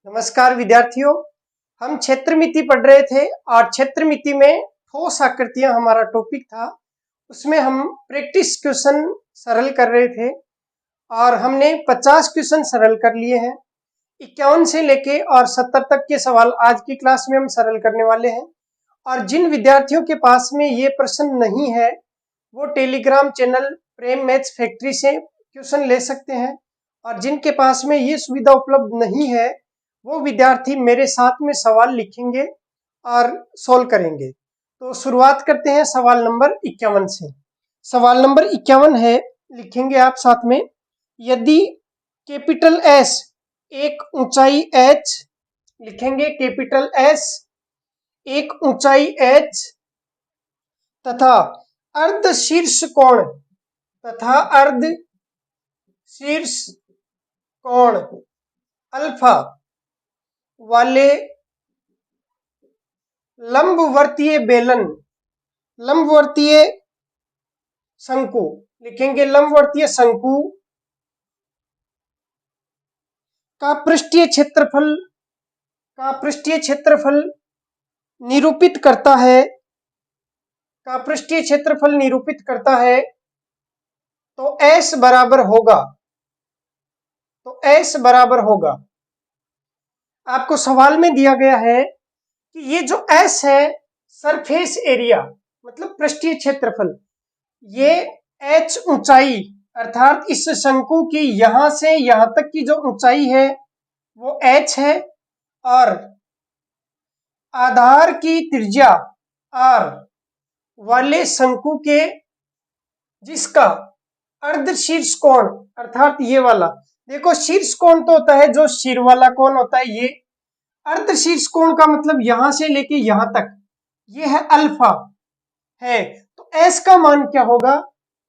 नमस्कार विद्यार्थियों, हम क्षेत्रमिति पढ़ रहे थे और क्षेत्रमिति में ठोस आकृतियां हमारा टॉपिक था। उसमें हम प्रैक्टिस क्वेश्चन सरल कर रहे थे और हमने 50 क्वेश्चन सरल कर लिए हैं। 51 से लेके और 70 तक के सवाल आज की क्लास में हम सरल करने वाले हैं। और जिन विद्यार्थियों के पास में ये प्रश्न नहीं है वो टेलीग्राम चैनल प्रेम मैथ्स फैक्ट्री से क्वेश्चन ले सकते हैं, और जिनके पास में ये सुविधा उपलब्ध नहीं है वो विद्यार्थी मेरे साथ में सवाल लिखेंगे और सोल्व करेंगे। तो शुरुआत करते हैं सवाल नंबर 51 से। सवाल नंबर 51 है, लिखेंगे आप साथ में। यदि कैपिटल एस एक ऊंचाई एच, लिखेंगे कैपिटल एस एक ऊंचाई एच तथा अर्ध शीर्ष कोण अल्फा वाले लंबवर्तीय शंकु, लिखेंगे लंबवर्तीय शंकु का पृष्ठीय क्षेत्रफल निरूपित करता है, तो S बराबर होगा। आपको सवाल में दिया गया है कि ये जो S है सरफेस एरिया मतलब पृष्ठीय क्षेत्रफल, ये H ऊंचाई अर्थात इस शंकु की यहां से यहां तक की जो ऊंचाई है वो H है, और आधार की त्रिज्या R वाले शंकु के जिसका अर्ध शीर्ष कोण अर्थात ये वाला, देखो शीर्ष कोण तो होता है जो शीर वाला कोण होता है, ये अर्ध शीर्ष कोण का मतलब यहां से लेके यहां तक ये है अल्फा है। तो S का मान क्या होगा?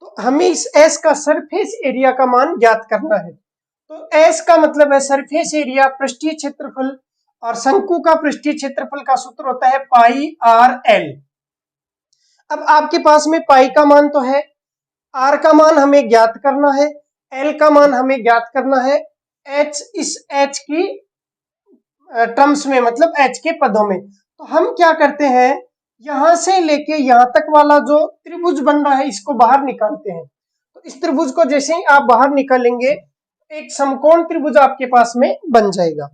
तो हमें इस S का सरफेस एरिया का मान ज्ञात करना है। तो S का मतलब है सरफेस एरिया पृष्ठीय क्षेत्रफल, और शंकु का पृष्ठीय क्षेत्रफल का सूत्र होता है पाई आर एल। अब आपके पास में पाई का मान तो है, आर का मान हमें ज्ञात करना है, एल का मान हमें ज्ञात करना है, एच इस एच की टर्म्स में मतलब एच के पदों में। तो हम क्या करते हैं, यहां से लेके यहां तक वाला जो त्रिभुज बन रहा है इसको बाहर निकालते हैं। तो इस त्रिभुज को जैसे ही आप बाहर निकालेंगे एक समकोण त्रिभुज आपके पास में बन जाएगा।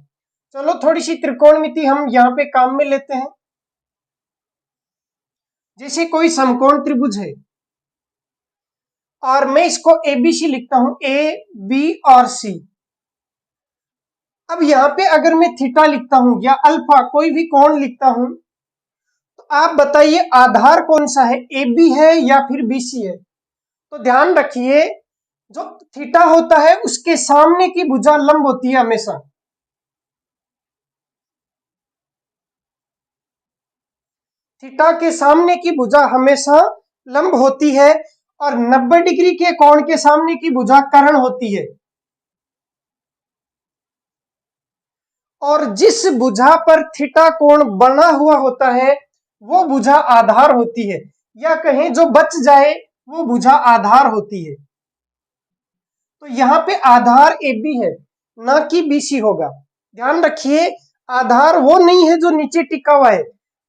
चलो थोड़ी सी त्रिकोणमिति हम यहाँ पे काम में लेते हैं। जैसे कोई समकोण त्रिभुज है और मैं इसको ABC लिखता हूं, A, B और C। अब यहां पे अगर मैं थीटा लिखता हूं या अल्फा कोई भी कोण लिखता हूं, तो आप बताइए आधार कौन सा है, AB है या फिर BC है? तो ध्यान रखिए जो थीटा होता है उसके सामने की भुजा लंब होती है हमेशा। थीटा के सामने की भुजा हमेशा लंब होती है और 90 डिग्री के कोण के सामने की भुजा कर्ण होती है। और जिस भुजा पर थीटा कोण बना हुआ होता है वो भुजा आधार होती है, या कहें जो बच जाए वो भुजा आधार होती है। तो यहाँ पे आधार AB है ना कि BC होगा। ध्यान रखिए आधार वो नहीं है जो नीचे टिका हुआ है,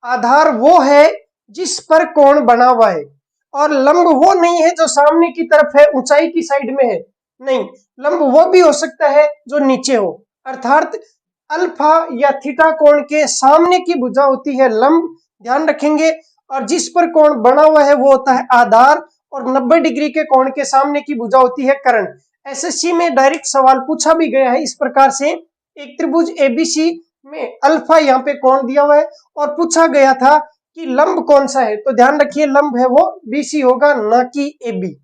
आधार वो है जिस पर कोण बना हुआ है, और लंब वो नहीं है जो सामने की तरफ है ऊंचाई की साइड में है, नहीं, लंब वो भी हो सकता है जो नीचे हो। अर्थात अल्फा या थीटा कोण के सामने की भुजा होती है लंब, ध्यान रखेंगे, और जिस पर कोण बना हुआ है वो होता है आधार, और 90 डिग्री के कोण के सामने की भुजा होती है कर्ण। SSC में डायरेक्ट सवाल पूछा भी गया है इस प्रकार से, एक त्रिभुज ABC में अल्फा यहाँ पे कोण दिया हुआ है और पूछा गया था कि लंब कौन सा है, तो ध्यान रखिए लंब है वो BC होगा ना कि AB।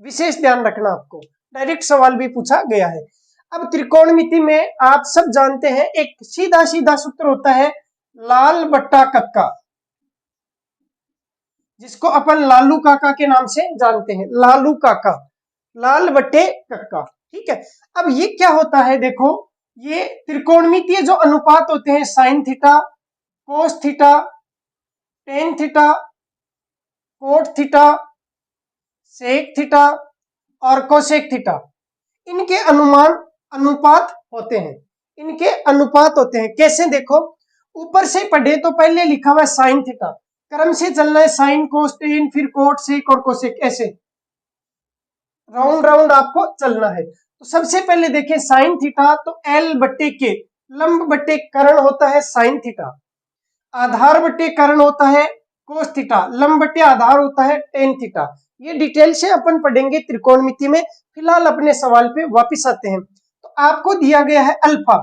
विशेष ध्यान रखना आपको, डायरेक्ट सवाल भी पूछा गया है। अब त्रिकोणमिति में आप सब जानते हैं एक सीधा सीधा सूत्र होता है लाल बट्टा कक्का, जिसको अपन लालू काका के नाम से जानते हैं, लालू काका, लाल बट्टे कक्का। ठीक है, अब ये क्या होता है, देखो ये त्रिकोणमितीय जो अनुपात होते हैं sine theta, cos theta, tan theta, cot theta, sec theta और कोसेक थीटा, इनके अनुपात होते हैं। इनके अनुपात होते हैं। कैसे देखो, ऊपर से पढ़े तो पहले लिखा हुआ है साइन थीटा, क्रम से चलना है साइन कोस टेन फिर कोट सेक और कोसेक, ऐसे राउंड राउंड आपको चलना है। तो सबसे पहले देखें साइन थीटा, तो एल बट्टे के लंब बट्टे कर्ण होता है साइन थीटा, आधार बट्टे कर्ण होता है कोस थीटा, लंब बट्टे आधार होता है टेन थीटा। ये डिटेल से अपन पढ़ेंगे त्रिकोणमिति में। फिलहाल अपने सवाल पे वापस आते हैं। तो आपको दिया गया है अल्फा।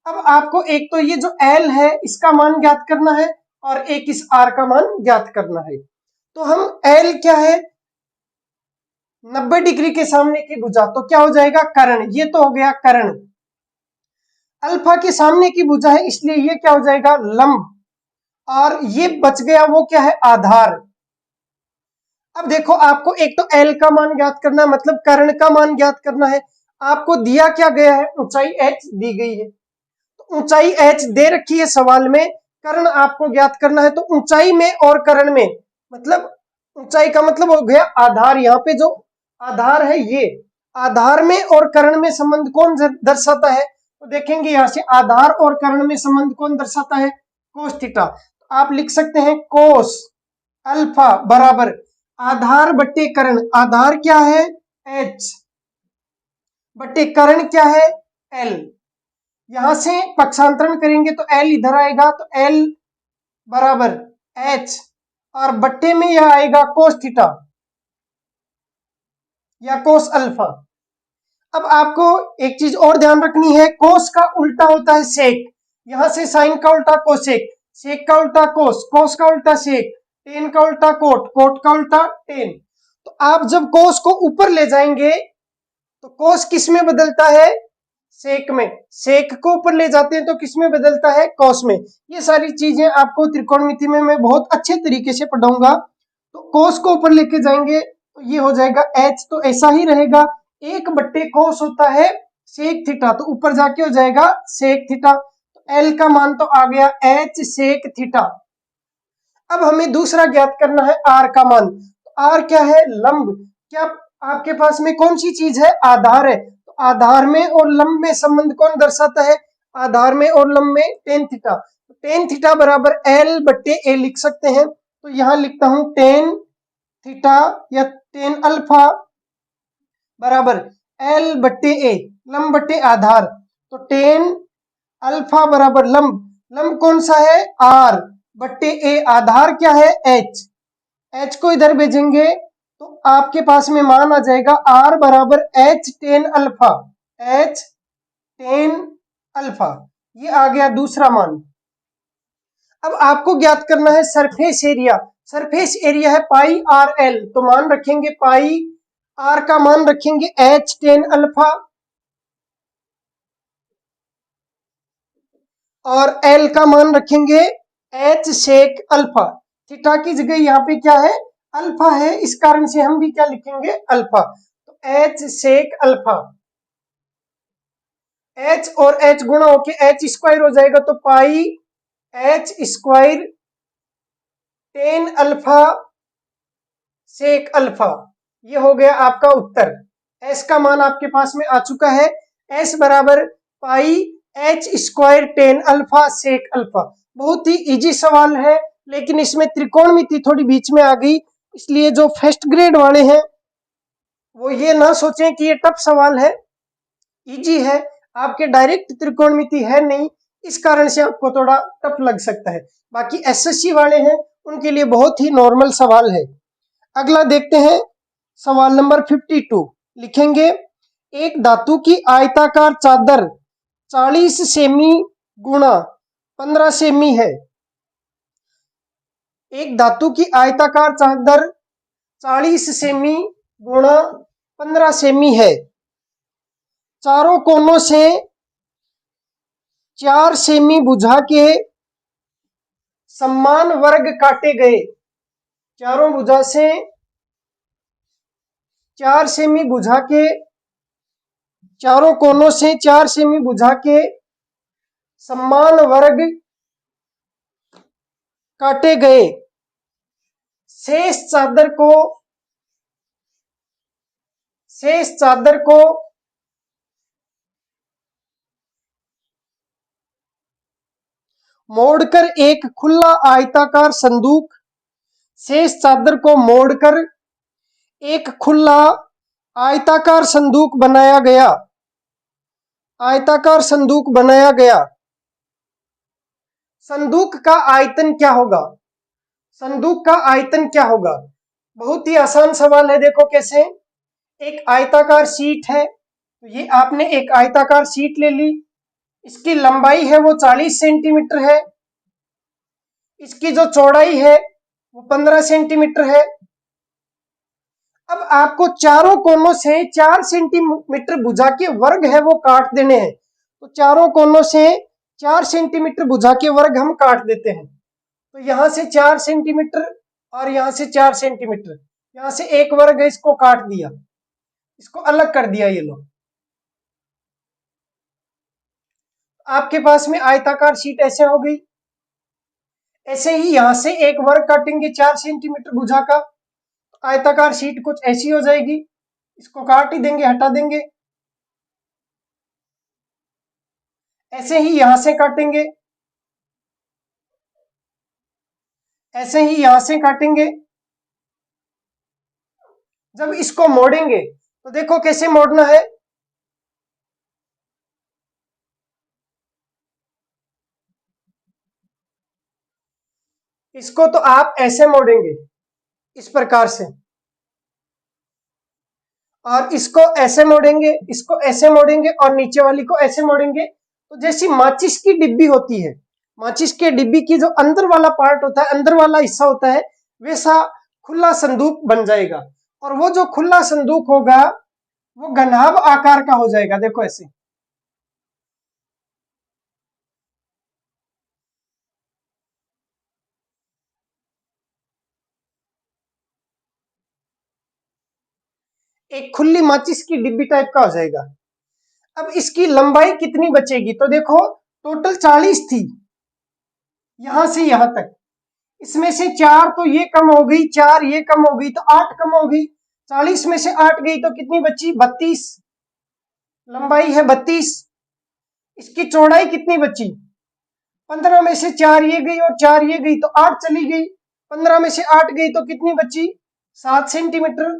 अब आपको एक तो ये जो एल है इसका मान ज्ञात करना है और एक इस आर का मान ज्ञात करना है। तो हम एल क्या है, 90 डिग्री के सामने की भुजा, तो क्या हो जाएगा कर्ण, ये तो हो गया कर्ण। अल्फा के सामने की भुजा है इसलिए ये क्या हो जाएगा लंब, और ये बच गया वो क्या है आधार। अब देखो आपको एक तो एल का मान ज्ञात करना है, मतलब कर्ण का मान ज्ञात करना है। आपको दिया क्या गया है, ऊंचाई h दी गई है, तो ऊंचाई h दे रखी है सवाल में, कर्ण आपको ज्ञात करना है। तो ऊंचाई में और कर्ण में, मतलब ऊंचाई का मतलब हो गया आधार, यहाँ पे जो आधार है ये आधार में और कर्ण में संबंध कौन दर्शाता है, तो देखेंगे यहाँ से आधार और कर्ण में संबंध कौन दर्शाता है कोस थीटा। तो आप लिख सकते हैं कोस अल्फा बराबर आधार बट्टे कर्ण, आधार क्या है h बट्टे कर्ण क्या है l। यहां से पक्षांतरण करेंगे तो l इधर आएगा, तो l बराबर h और बट्टे में यह आएगा कोस थीटा या कोस अल्फा। अब आपको एक चीज और ध्यान रखनी है, कोस का उल्टा होता है सेक, यहां से साइन का उल्टा कोसेक, सेक का उल्टा कोस, कोस का उल्टा सेक, टेन का उल्टा कोट, कोट का उल्टा टेन। तो आप जब कोस को ऊपर ले जाएंगे तो कोस किस में बदलता है सेक में, सेक को ऊपर ले जाते हैं तो किस में बदलता है कॉस में। ये सारी चीजें आपको त्रिकोणमिति में मैं बहुत अच्छे तरीके से पढ़ाऊंगा। तो कोस को ऊपर लेके जाएंगे तो ये हो जाएगा h, तो ऐसा ही रहेगा, एक बट्टे कोस होता है सेक थीटा, तो ऊपर जाके हो जाएगा सेक थीटा। तो एल का मान तो आ गया h सेक थीटा। अब हमें दूसरा ज्ञात करना है आर का मान। तो आर क्या है लंब, क्या आपके पास में कौन सी चीज है आधार है, तो आधार में और लंब में संबंध कौन दर्शाता है, आधार में और लंब में टेन थीटा। टेन थीटा बराबर एल बट्टे ए लिख सकते हैं। तो यहां लिखता हूं टेन थीटा या टेन अल्फा बराबर एल बट्टे ए, लंब बट्टे आधार। तो टेन अल्फा बराबर लंब, लंब कौन सा है आर बट्टे ए, आधार क्या है एच, एच को इधर भेजेंगे तो आपके पास में मान आ जाएगा आर बराबर H tan alpha, H tan alpha. ये आ गया दूसरा मान। अब आपको ज्ञात करना है सरफेस एरिया, सरफेस एरिया है पाई आर एल, तो मान रखेंगे पाई, आर का मान रखेंगे एच टेन अल्फा और एल का मान रखेंगे एच सेक अल्फा। थीटा की जगह यहाँ पे क्या है अल्फा है, इस कारण से हम भी क्या लिखेंगे अल्फा। तो एच सेक अल्फा, एच और एच गुणा होके एच स्क्वायर हो जाएगा, तो pi H square tan alpha sec alpha. ये हो गया आपका उत्तर। एस का मान आपके पास में आ चुका है, एस बराबर pi H square tan alpha sec alpha. बहुत ही इजी सवाल है, लेकिन इसमें त्रिकोणमिति थोड़ी बीच में आ गई, इसलिए जो फर्स्ट ग्रेड वाले हैं वो ये ना सोचें कि ये टफ सवाल है, इजी है। आपके डायरेक्ट त्रिकोणमिति है नहीं, इस कारण से आपको थोड़ा टफ लग सकता है। बाकी एसएससी वाले हैं उनके लिए बहुत ही नॉर्मल सवाल है। अगला देखते हैं सवाल नंबर 52। लिखेंगे एक धातु की आयताकार चादर 40 सेमी गुणा 15 सेमी है। एक धातु की आयताकार चादर 40 सेमी गुणा 15 सेमी है, चारों कोनों से 4 सेमी बुझा के समान वर्ग काटे गए, चारों भुजा से 4 सेमी बुझा के, चारों कोनों से 4 सेमी बुझा के समान वर्ग काटे गए, शेष चादर को मोड़कर एक खुला आयताकार संदूक, शेष चादर को मोड़कर एक खुला आयताकार संदूक बनाया गया। आयताकार संदूक बनाया गया। संदूक का आयतन क्या होगा? संदूक का आयतन क्या होगा? बहुत ही आसान सवाल है। देखो कैसे, एक आयताकार शीट है, तो ये आपने एक आयताकार शीट ले ली, इसकी लंबाई है वो 40 सेंटीमीटर है, इसकी जो चौड़ाई है वो 15 सेंटीमीटर है। अब आपको चारों कोनों से 4 सेंटीमीटर भुजा के वर्ग है वो काट देने हैं। तो चारों कोनों से 4 सेंटीमीटर भुजा के वर्ग हम काट देते हैं। तो यहां से 4 सेंटीमीटर और यहां से 4 सेंटीमीटर, यहां से एक वर्ग है, इसको काट दिया, इसको अलग कर दिया। ये लो, आपके पास में आयताकार शीट ऐसे हो गई। ऐसे ही यहां से एक वर्ग काटेंगे 4 सेंटीमीटर भुजा का, आयताकार शीट कुछ ऐसी हो जाएगी, इसको काट ही देंगे, हटा देंगे। ऐसे ही यहां से काटेंगे, ऐसे ही यहां से काटेंगे। जब इसको मोड़ेंगे तो देखो कैसे मोड़ना है। इसको तो आप ऐसे मोड़ेंगे, इस प्रकार से, और इसको ऐसे मोड़ेंगे, इसको ऐसे मोड़ेंगे और नीचे वाली को ऐसे मोड़ेंगे। तो जैसी माचिस की डिब्बी होती है, माचिस के डिब्बी की जो अंदर वाला पार्ट होता है, अंदर वाला हिस्सा होता है, वैसा खुला संदूक बन जाएगा। और वो जो खुला संदूक होगा वो घनाभ आकार का हो जाएगा। देखो ऐसे, एक खुली माचिस की डिब्बी टाइप का हो जाएगा। अब इसकी लंबाई कितनी बचेगी? तो देखो टोटल 40 थी यहां से यहां तक, इसमें से 4 तो ये कम हो गई, 4 ये कम हो गई, तो 8 कम हो गई। 40 में से 8 गई तो कितनी बची? 32। लंबाई है 32। इसकी चौड़ाई कितनी बची? 15 में से 4 ये गई और 4 ये गई, तो 8 चली गई। 15 में से 8 गई तो कितनी बची? 7 सेंटीमीटर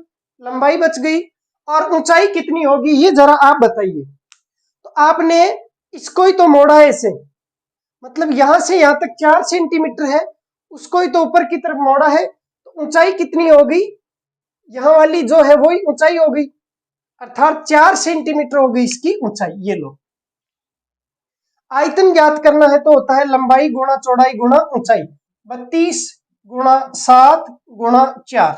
लंबाई बच गई। और ऊंचाई कितनी होगी ये जरा आप बताइए। तो आपने इसको ही तो मोड़ा है ऐसे, मतलब यहां से यहां तक 4 सेंटीमीटर है, उसको ही तो ऊपर की तरफ मोड़ा है, तो ऊंचाई कितनी होगी? यहां वाली जो है वही ऊंचाई हो गई, अर्थात 4 सेंटीमीटर हो गई इसकी ऊंचाई। ये लो, आयतन ज्ञात करना है तो होता है लंबाई गुणा चौड़ाई गुणा ऊंचाई। 32 गुणा 7 गुणा 4,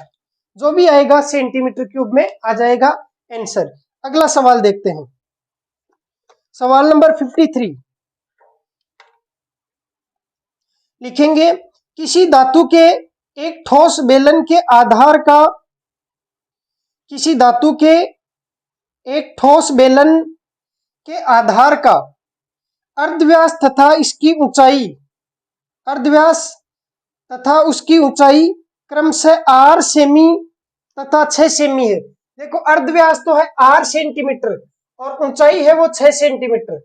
जो भी आएगा सेंटीमीटर क्यूब में आ जाएगा आंसर। अगला सवाल देखते हैं, सवाल नंबर 53। लिखेंगे, किसी धातु के एक ठोस बेलन के आधार का, किसी धातु के एक ठोस बेलन के आधार का अर्धव्यास तथा इसकी ऊंचाई, अर्धव्यास तथा उसकी ऊंचाई क्रमशः 8 सेमी तथा 6 सेमी है। देखो अर्धव्यास तो है 8 सेंटीमीटर और ऊंचाई है वो 6 सेंटीमीटर,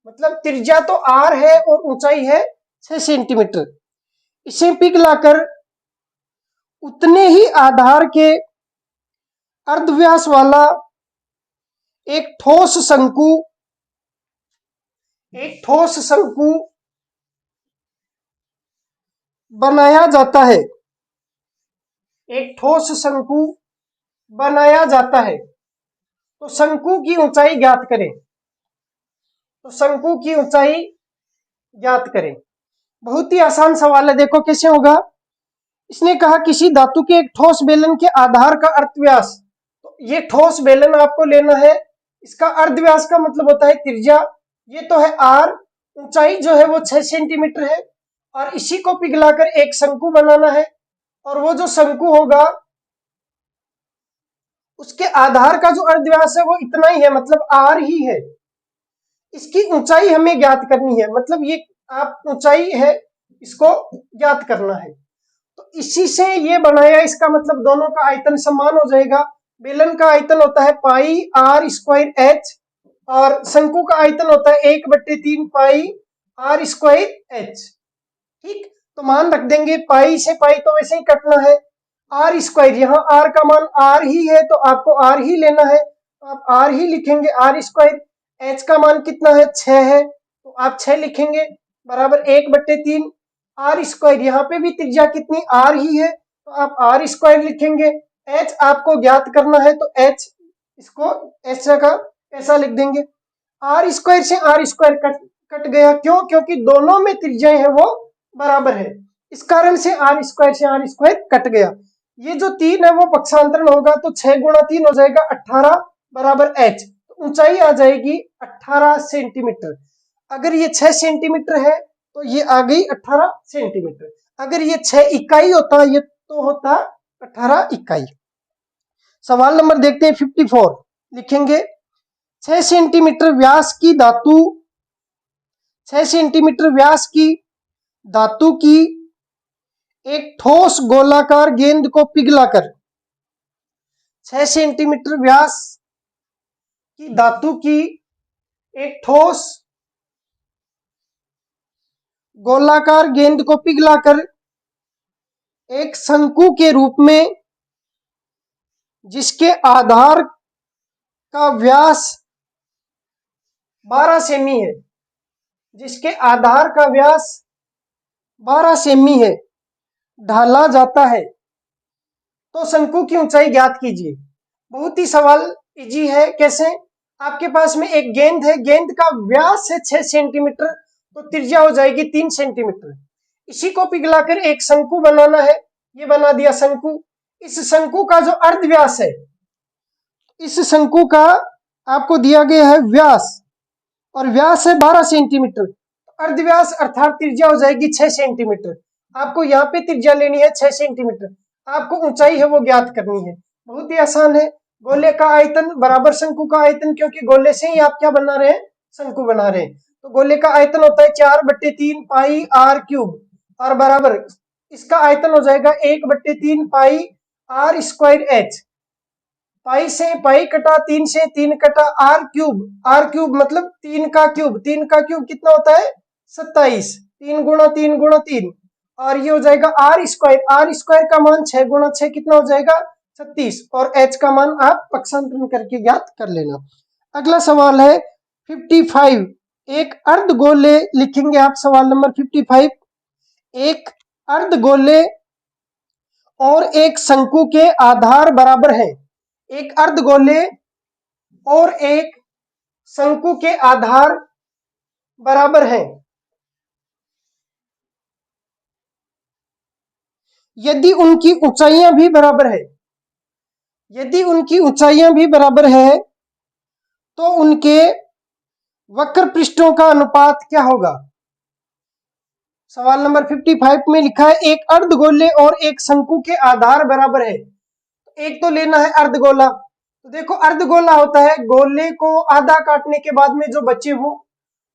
मतलब त्रिज्या तो r है और ऊंचाई है 6 सेंटीमीटर। इसे पिघलाकर उतने ही आधार के अर्धव्यास वाला एक ठोस शंकु, एक ठोस शंकु बनाया जाता है, एक ठोस शंकु बनाया जाता है। तो शंकु की ऊंचाई ज्ञात करें, तो शंकु की ऊंचाई ज्ञात करें। बहुत ही आसान सवाल है, देखो कैसे होगा। इसने कहा किसी धातु के एक ठोस बेलन के आधार का अर्धव्यास, तो ये ठोस बेलन आपको लेना है, इसका अर्धव्यास का मतलब होता है त्रिज्या, ये तो है r, ऊंचाई जो है वो 6 सेंटीमीटर है, और इसी को पिघलाकर एक शंकु बनाना है। और वो जो शंकु होगा उसके आधार का जो अर्धव्यास है वो इतना ही है, मतलब r ही है। इसकी ऊंचाई हमें ज्ञात करनी है, मतलब ये आप ऊंचाई है इसको ज्ञात करना है। तो इसी से ये बनाया, इसका मतलब दोनों का आयतन समान हो जाएगा। बेलन का आयतन होता है पाई r स्क्वायर h और शंकु का आयतन होता है 1/3 पाई r स्क्वायर h। ठीक, तो मान रख देंगे पाई से पाई तो वैसे ही कटना है, आर स्क्वायर, यहाँ आर का मान आर ही है तो आपको आर ही लेना है, तो आप आर ही लिखेंगे, आर स्क्वायर। एच का मान कितना है, 6 है, तो आप 6 लिखेंगे बराबर 1/3 आर स्क्वायर। यहाँ पे भी त्रिज्या कितनी आर ही है तो आप आर स्क्वायर लिखेंगे। एच आपको ज्ञात करना है तो एच, इसको एच का ऐसा लिख देंगे। आर स्क्वायर से आर स्क्वायर कट गया, क्यों, क्योंकि दोनों में त्रिज्याएं है वो बराबर है, इस कारण से आर स्क्वायर से आर स्क्वायर कट गया। ये जो 3 है वो पक्षांतरण होगा तो 6 गुणा 3 हो जाएगा 18 बराबर एच, तो ऊंचाई आ जाएगी 18 सेंटीमीटर। अगर ये 6 सेंटीमीटर है तो ये आ गई 18 सेंटीमीटर। अगर ये 6 इकाई होता ये तो होता 18 इकाई। सवाल नंबर देखते हैं 54, लिखेंगे 6 सेंटीमीटर व्यास की धातु, 6 सेंटीमीटर व्यास की धातु की एक ठोस गोलाकार गेंद को पिघलाकर, 6 सेंटीमीटर व्यास की धातु की एक ठोस गोलाकार गेंद को पिघलाकर एक शंकु के रूप में, जिसके आधार का व्यास 12 सेमी है, जिसके आधार का व्यास 12 सेमी है, ढाला जाता है, तो शंकु की ऊंचाई ज्ञात कीजिए। बहुत ही सवाल इजी है। कैसे, आपके पास में एक गेंद है, गेंद का व्यास है 6 सेंटीमीटर तो त्रिज्या हो जाएगी 3 सेंटीमीटर। इसी को पिघलाकर एक शंकु बनाना है, ये बना दिया शंकु। इस शंकु का जो अर्ध व्यास है, इस शंकु का आपको दिया गया है व्यास, और व्यास है 12 सेंटीमीटर, अर्ध व्यास अर्थात त्रिज्या हो जाएगी 6 सेंटीमीटर। आपको यहाँ पे त्रिज्या लेनी है 6 सेंटीमीटर, आपको ऊंचाई है वो ज्ञात करनी है। बहुत ही आसान है। गोले का आयतन बराबर शंकु का आयतन, क्योंकि गोले से ही आप क्या बना रहे हैं, शंकु बना रहे हैं, तो गोले का आयतन होता है 4/3 पाई आर क्यूब, और बराबर इसका आयतन हो जाएगा 1/3 पाई आर स्क्वायर एच। पाई से पाई कटा, 3 से 3 कटा, आर क्यूब मतलब 3 का क्यूब, 3 का क्यूब कितना होता है 27, 3 गुणा 3 गुणा 3, और ये हो जाएगा आर स्क्वायर का मान 6 गुणा 6 कितना हो जाएगा 36, और एच का मान आप पक्षांतरण करके ज्ञात कर लेना। अगला सवाल है 55, एक अर्ध गोले लिखेंगे आप। सवाल नंबर 55, एक अर्ध गोले और एक शंकु के आधार बराबर है, एक अर्ध गोले और एक शंकु के आधार बराबर है, यदि उनकी ऊंचाइयां भी बराबर है, यदि उनकी ऊंचाइयां भी बराबर है तो उनके वक्र पृष्ठों का अनुपात क्या होगा। सवाल नंबर 55 में लिखा है एक अर्धगोले और एक शंकु के आधार बराबर है। एक तो लेना है अर्धगोला, तो देखो अर्धगोला होता है गोले को आधा काटने के बाद में जो बचे हो,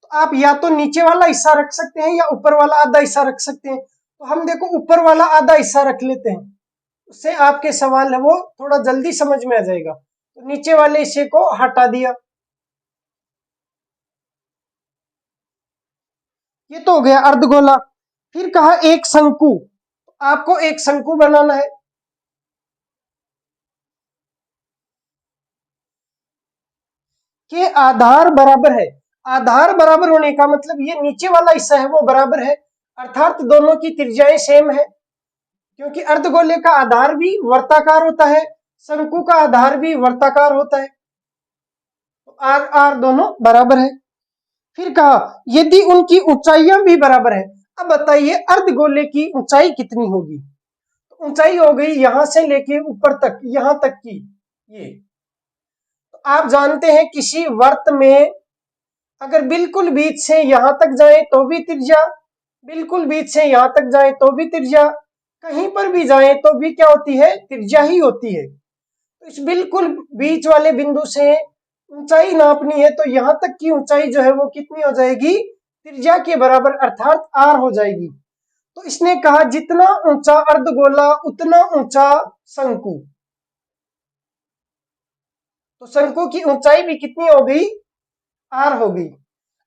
तो आप या तो नीचे वाला हिस्सा रख सकते हैं या ऊपर वाला आधा हिस्सा रख सकते हैं। तो हम देखो ऊपर वाला आधा हिस्सा रख लेते हैं, उससे आपके सवाल है वो थोड़ा जल्दी समझ में आ जाएगा। तो नीचे वाले हिस्से को हटा दिया, ये तो हो गया अर्धगोला। फिर कहा एक शंकु, आपको एक शंकु बनाना है, के आधार बराबर है। आधार बराबर होने का मतलब ये नीचे वाला हिस्सा है वो बराबर है, अर्थात दोनों की त्रिज्याएं सेम है, क्योंकि अर्धगोले का आधार भी वर्ताकार होता है, शंकु का आधार भी वर्ताकार होता है, तो आर आर दोनों बराबर है। फिर कहा यदि उनकी ऊंचाइयां भी बराबर है। अब बताइए अर्धगोले की ऊंचाई कितनी होगी। तो ऊंचाई हो गई यहां से लेके ऊपर तक, यहां तक की ये। तो आप जानते हैं किसी वर्त में अगर बिल्कुल बीच से यहां तक जाए तो भी त्रिज्या, बिल्कुल बीच से यहां तक जाए तो भी त्रिज्या, कहीं पर भी जाए तो भी क्या होती है, त्रिज्या ही होती है। तो इस बिल्कुल बीच वाले बिंदु से ऊंचाई नापनी है तो यहां तक की ऊंचाई जो है वो कितनी हो जाएगी, त्रिज्या के बराबर अर्थात आर हो जाएगी। तो इसने कहा जितना ऊंचा अर्धगोला उतना ऊंचा शंकु, तो शंकु की ऊंचाई भी कितनी हो गई, आर हो गई।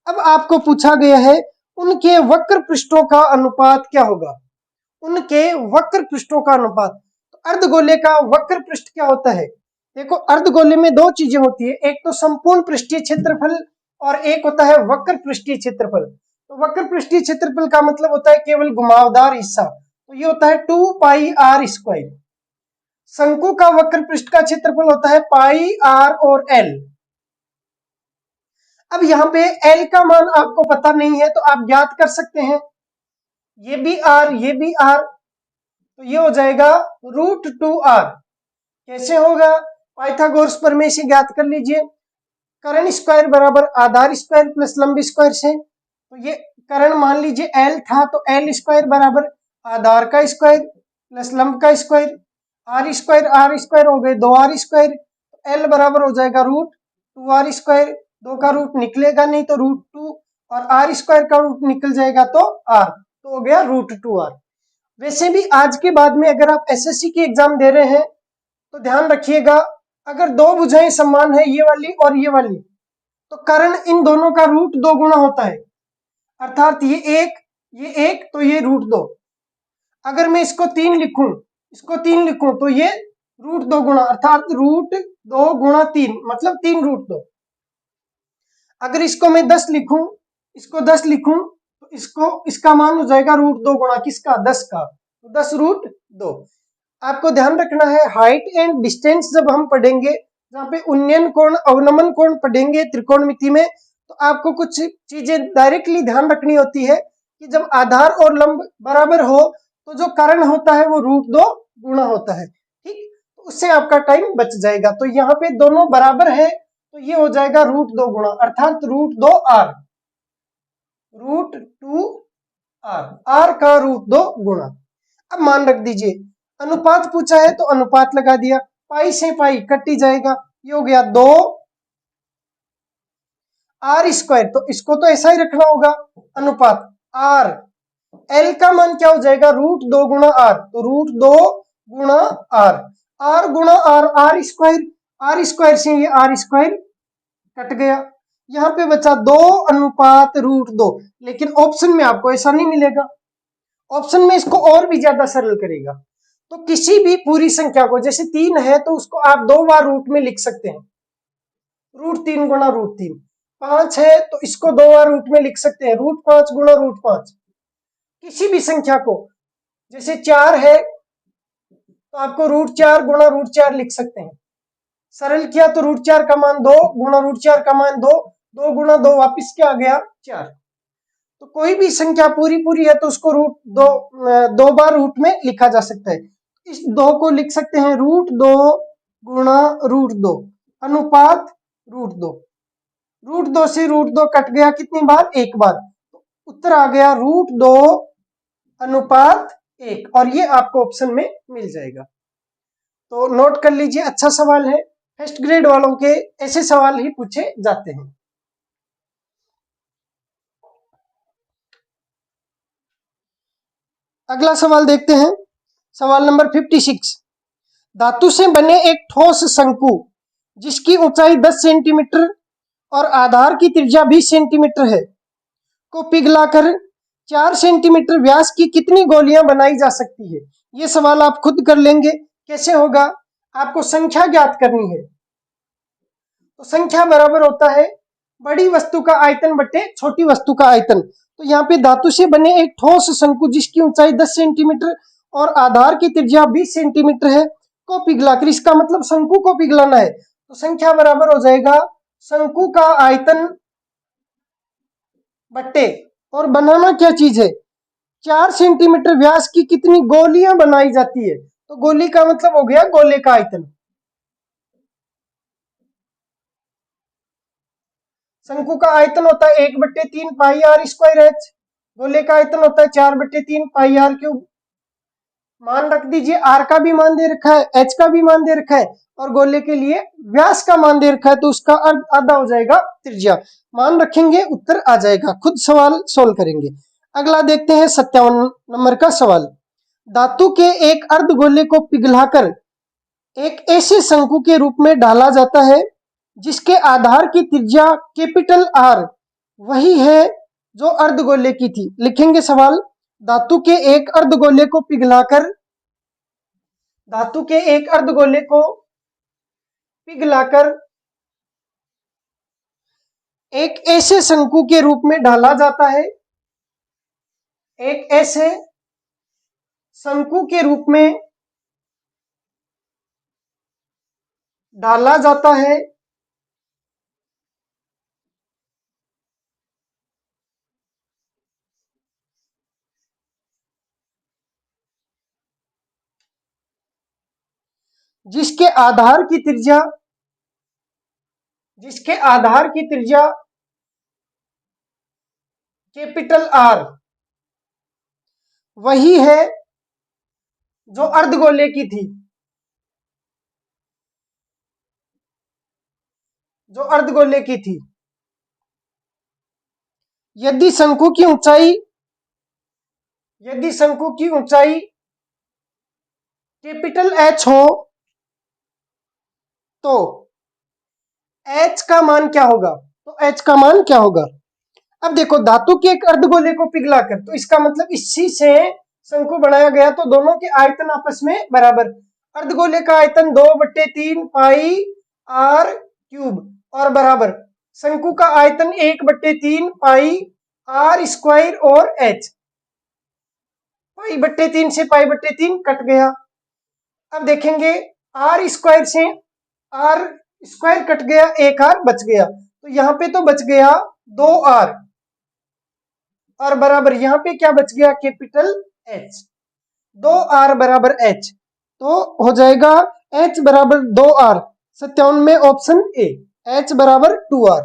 अब आपको पूछा गया है उनके वक्र पृष्ठों का अनुपात क्या होगा? उनके वक्र पृष्ठों का अनुपात। तो अर्धगोले का वक्र पृष्ठ क्या होता है? देखो, अर्धगोले में दो चीजें होती है, एक तो संपूर्ण पृष्ठीय क्षेत्रफल और एक होता है वक्र पृष्ठीय क्षेत्रफल। तो वक्र पृष्ठीय क्षेत्रफल का मतलब होता है केवल घुमावदार हिस्सा, तो ये होता है 2πr²। शंकु का वक्र पृष्ठ का क्षेत्रफल होता है पाई, आर और एल। अब यहाँ पे एल का मान आपको पता नहीं है तो आप ज्ञात कर सकते हैं, ये भी आर, ये भी आर, तो ये हो जाएगा √2r। कैसे होगा? पाइथागोरस प्रमेय से ज्ञात कर लीजिए। कर्ण स्क्वायर बराबर आधार स्क्वायर प्लस लंब स्क्वायर से, तो ये कर्ण मान लीजिए एल था, तो एल स्क्वायर बराबर आधार का स्क्वायर प्लस लंब का स्क्वायर, आर स्क्वायर हो गए 2r², तो एल बराबर हो जाएगा √2r²। 2 का रूट निकलेगा नहीं तो √2, और r² का रूट निकल जाएगा तो r, तो हो गया √2r। वैसे भी आज के बाद में अगर आप एसएससी की एग्जाम दे रहे हैं तो ध्यान रखिएगा, अगर दो भुजाएं समान है, ये वाली और ये वाली, तो कर्ण इन दोनों का √2 गुना होता है, अर्थात ये एक तो ये √2। अगर मैं इसको 3 लिखूं तो ये √2 गुना, अर्थात √2 गुणा 3 मतलब 3√2। अगर इसको मैं 10 लिखूं तो इसका मान हो जाएगा √2 गुणा किसका? 10 का, तो 10√2। आपको ध्यान रखना है, हाइट एंड डिस्टेंस जब हम पढ़ेंगे, जहाँ पे उन्नयन कोण अवनमन कोण पढ़ेंगे त्रिकोणमिति में, तो आपको कुछ चीजें डायरेक्टली ध्यान रखनी होती है कि जब आधार और लंब बराबर हो तो जो कर्ण होता है वो √2 गुणा होता है, ठीक, तो उससे आपका टाइम बच जाएगा। तो यहाँ पे दोनों बराबर है तो ये हो जाएगा √2 गुणा, अर्थात √2r, r का √2 गुणा। अब मान रख दीजिए, अनुपात पूछा है तो अनुपात लगा दिया, पाई से पाई कटी जाएगा, ये हो गया 2r², तो इसको तो ऐसा ही रखना होगा अनुपात r। एल का मान क्या हो जाएगा? √2 गुणा r, तो √2 गुणा r, r गुणा r, r² से ये r² कट गया, यहाँ पे बचा 2:√2। लेकिन ऑप्शन में आपको ऐसा नहीं मिलेगा, ऑप्शन में इसको और भी ज्यादा सरल करेगा। तो किसी भी पूरी संख्या को, जैसे 3 है तो उसको आप 2 बार रूट में लिख सकते हैं, √3 गुणा √3। 5 है तो इसको 2 बार रूट में लिख सकते हैं, √5 गुणा √5। किसी भी संख्या को, जैसे 4 है तो आपको √4 गुणा √4 लिख सकते हैं। सरल किया तो √4 का मान 2 गुणा √4 का मान 2, 2 गुणा 2 वापिस क्या आ गया? 4। तो कोई भी संख्या पूरी है तो उसको दो बार रूट में लिखा जा सकता है। इस 2 को लिख सकते हैं √2 गुणा √2 अनुपात √2। √2 से √2 कट गया कितनी बार? एक बार, तो उत्तर आ गया √2 अनुपात 1, और ये आपको ऑप्शन में मिल जाएगा। तो नोट कर लीजिए, अच्छा सवाल है, फर्स्ट ग्रेड वालों के ऐसे सवाल ही पूछे जाते हैं। अगला सवाल देखते हैं, सवाल नंबर 56। धातु से बने एक ठोस शंकु जिसकी ऊंचाई 10 सेंटीमीटर और आधार की त्रिज्या 20 सेंटीमीटर है को पिघलाकर 4 सेंटीमीटर व्यास की कितनी गोलियां बनाई जा सकती है? ये सवाल आप खुद कर लेंगे। कैसे होगा? आपको संख्या ज्ञात करनी है, तो संख्या बराबर होता है बड़ी वस्तु का आयतन बटे छोटी वस्तु का आयतन। तो यहाँ पे धातु से बने एक ठोस शंकु जिसकी ऊंचाई 10 सेंटीमीटर और आधार की त्रिज्या 20 सेंटीमीटर है को पिघलाकर, इसका मतलब शंकु को पिघलाना है, तो संख्या बराबर हो जाएगा शंकु का आयतन बट्टे, और बनाना क्या चीज है? 4 सेंटीमीटर व्यास की कितनी गोलियां बनाई जाती है, तो गोली का मतलब हो गया गोले का आयतन। शंकु का आयतन होता है 1/3 πr²h, गोले का आयतन होता है 4/3 πr³। मान रख दीजिए, r का भी मान दे रखा है, h का भी मान दे रखा है, और गोले के लिए व्यास का मान दे रखा है, तो उसका आधा हो जाएगा त्रिज्या। मान रखेंगे, उत्तर आ जाएगा, खुद सवाल सोल्व करेंगे। अगला देखते हैं 57 नंबर का सवाल। धातु के एक अर्धगोले को पिघलाकर एक ऐसे शंकु के रूप में ढाला जाता है जिसके आधार की त्रिज्या कैपिटल R वही है जो अर्धगोले की थी। लिखेंगे सवाल, धातु के एक अर्धगोले को पिघलाकर एक ऐसे शंकु के रूप में ढाला जाता है, एक ऐसे शंकु के रूप में ढाला जाता है जिसके आधार की त्रिज्या कैपिटल आर वही है जो अर्धगोले की थी, यदि शंकु की ऊंचाई कैपिटल एच हो तो एच का मान क्या होगा? अब देखो, धातु के एक अर्धगोले को पिघलाकर, तो इसका मतलब इसी से शंकु बनाया गया, तो दोनों के आयतन आपस में बराबर। अर्धगोले का आयतन 2/3 पाई आर क्यूब और बराबर शंकु का आयतन 1/3 पाई आर स्क्वायर और एच। पाई/3 से पाई/3 कट गया। अब देखेंगे, आर स्क्वायर से आर स्क्वायर कट गया, एक आर बच गया, तो यहाँ पे तो बच गया 2r और बराबर यहाँ पे क्या बच गया? Capital H। 2r बराबर H, तो हो जाएगा H बराबर 2r। 57 में ऑप्शन ए, H बराबर 2r।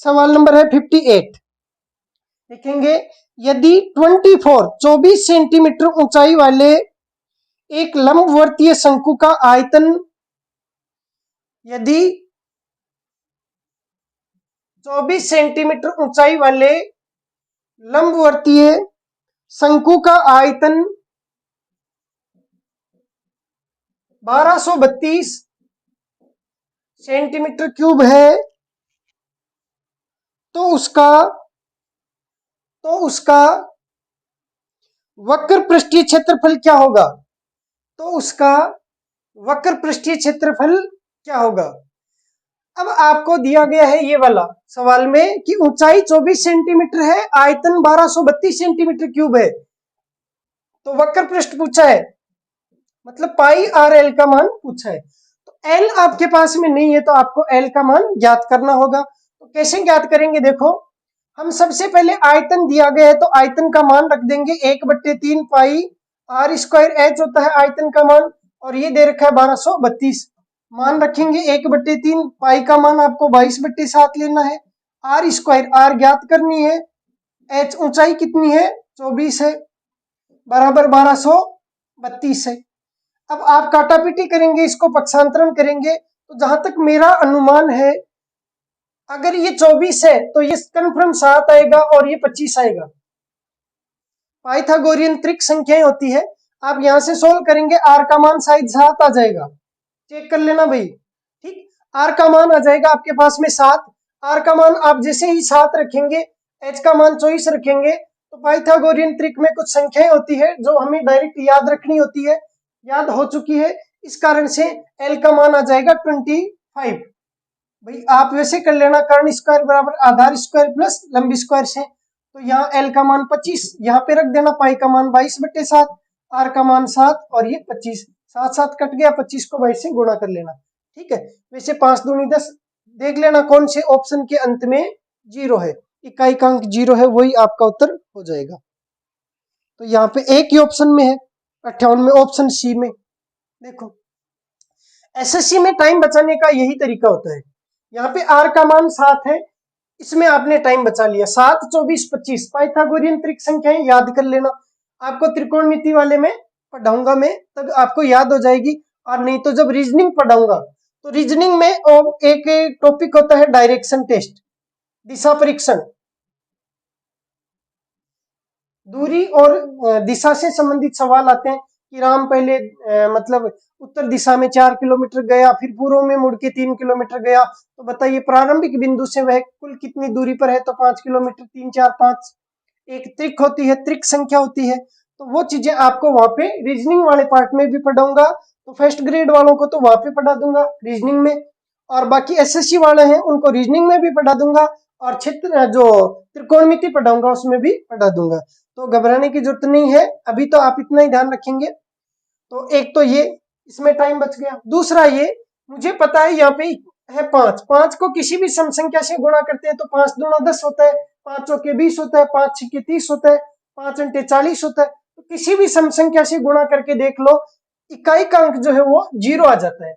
सवाल नंबर है 58। देखेंगे, यदि 24 सेंटीमीटर ऊंचाई वाले एक लंबवर्तीय शंकु का आयतन 24 सेंटीमीटर ऊंचाई वाले लंबवर्तीय शंकु का आयतन 1232 सेंटीमीटर क्यूब है, तो उसका वक्र पृष्ठीय क्षेत्रफल क्या होगा? अब आपको दिया गया है ये वाला सवाल में कि ऊंचाई 24 सेंटीमीटर है, आयतन 1232 सेंटीमीटर क्यूब है, तो वक्र पृष्ठ पूछा है, मतलब पाई आर एल का मान पूछा है। तो एल आपके पास में नहीं है, तो आपको एल का मान ज्ञात करना होगा। तो कैसे ज्ञात करेंगे? देखो, हम सबसे पहले आयतन दिया गया है, तो आयतन का मान रख देंगे 1/3 पाई आर स्क्वायर एच होता है आयतन का मान, और ये दे रखा है 1232, मान रखेंगे 1/3 पाई का मान आपको 22/7 लेना है, आर स्क्वायर आर ज्ञात करनी है, एच ऊंचाई कितनी है 24 है, बराबर 1232 है। अब आप काटापीटी करेंगे, इसको पक्षांतरण करेंगे, तो जहां तक मेरा अनुमान है, अगर ये 24 है तो ये कन्फर्म 7 आएगा और ये 25 आएगा। पाइथागोरियन त्रिक संख्याएं होती है, आप यहां से सोल्व करेंगे, आर का मान शायद 7 आ जाएगा, चेक कर लेना भाई। ठीक, आर का मान आ जाएगा आपके पास में 7। आर का मान आप जैसे ही 7 रखेंगे, एच का मान 24 रखेंगे, तो पाइथागोरियन त्रिक में कुछ संख्याएं होती है जो हमें डायरेक्ट याद रखनी होती है, याद हो चुकी है, इस कारण से एल का मान आ जाएगा 25। भाई आप वैसे कर लेना, कर्ण स्क्वायर बराबर आधार स्क्वायर प्लस लंबी स्क्वायर से, तो यहाँ एल का मान 25 यहाँ पे रख देना, पाई का मान 22/7, आर का मान 7 और ये 25, 7 कट गया, 25 को 22 से गुणा कर लेना। ठीक है, वैसे 5 दूनी 10, देख लेना कौन से ऑप्शन के अंत में 0 है, इकाई का अंक 0 है, वही आपका उत्तर हो जाएगा। तो यहाँ पे एक ही ऑप्शन में है 58 में, ऑप्शन सी में। देखो, एसएससी में टाइम बचाने का यही तरीका होता है। यहाँ पे आर का मान 7 है, इसमें आपने टाइम बचा लिया, 7, 24, 25 पाइथागोरियन त्रिक संख्याएं याद कर लेना, आपको त्रिकोणमिति वाले में पढ़ाऊंगा मैं, तब आपको याद हो जाएगी, और नहीं तो जब रीजनिंग पढ़ाऊंगा, तो रीजनिंग में एक टॉपिक होता है डायरेक्शन टेस्ट, दिशा परीक्षण, दूरी और दिशा से संबंधित सवाल आते हैं, कि राम पहले मतलब उत्तर दिशा में 4 किलोमीटर गया, फिर पूर्व में मुड़ के 3 किलोमीटर गया, तो बताइए प्रारंभिक बिंदु से वह कुल कितनी दूरी पर है, तो 5 किलोमीटर, 3 4 5। एक त्रिक होती है, त्रिक संख्या होती है, तो वो चीजें आपको वहां पे रीजनिंग वाले पार्ट में भी पढ़ाऊंगा, तो फर्स्ट ग्रेड वालों को तो वहां पे पढ़ा दूंगा रीजनिंग में, और बाकी एसएससी वाले हैं उनको रीजनिंग में भी पढ़ा दूंगा, और क्षेत्र जो त्रिकोणमिति पढ़ाऊंगा उसमें भी पढ़ा दूंगा। तो घबराने की जरूरत नहीं है, अभी तो आप इतना ही ध्यान रखेंगे। तो एक तो ये इसमें टाइम बच गया। दूसरा ये मुझे पता है यहाँ पे है 5, 5 को किसी भी सम संख्या से गुणा करते हैं तो 5 दूना 10 होता है, 5 चौके 20 होता है, 5 छक्के 30 होता है, 5 अंटे 40 होता है। तो किसी भी सम संख्या से गुणा करके देख लो, इकाई का अंक जो है वो 0 आ जाता है।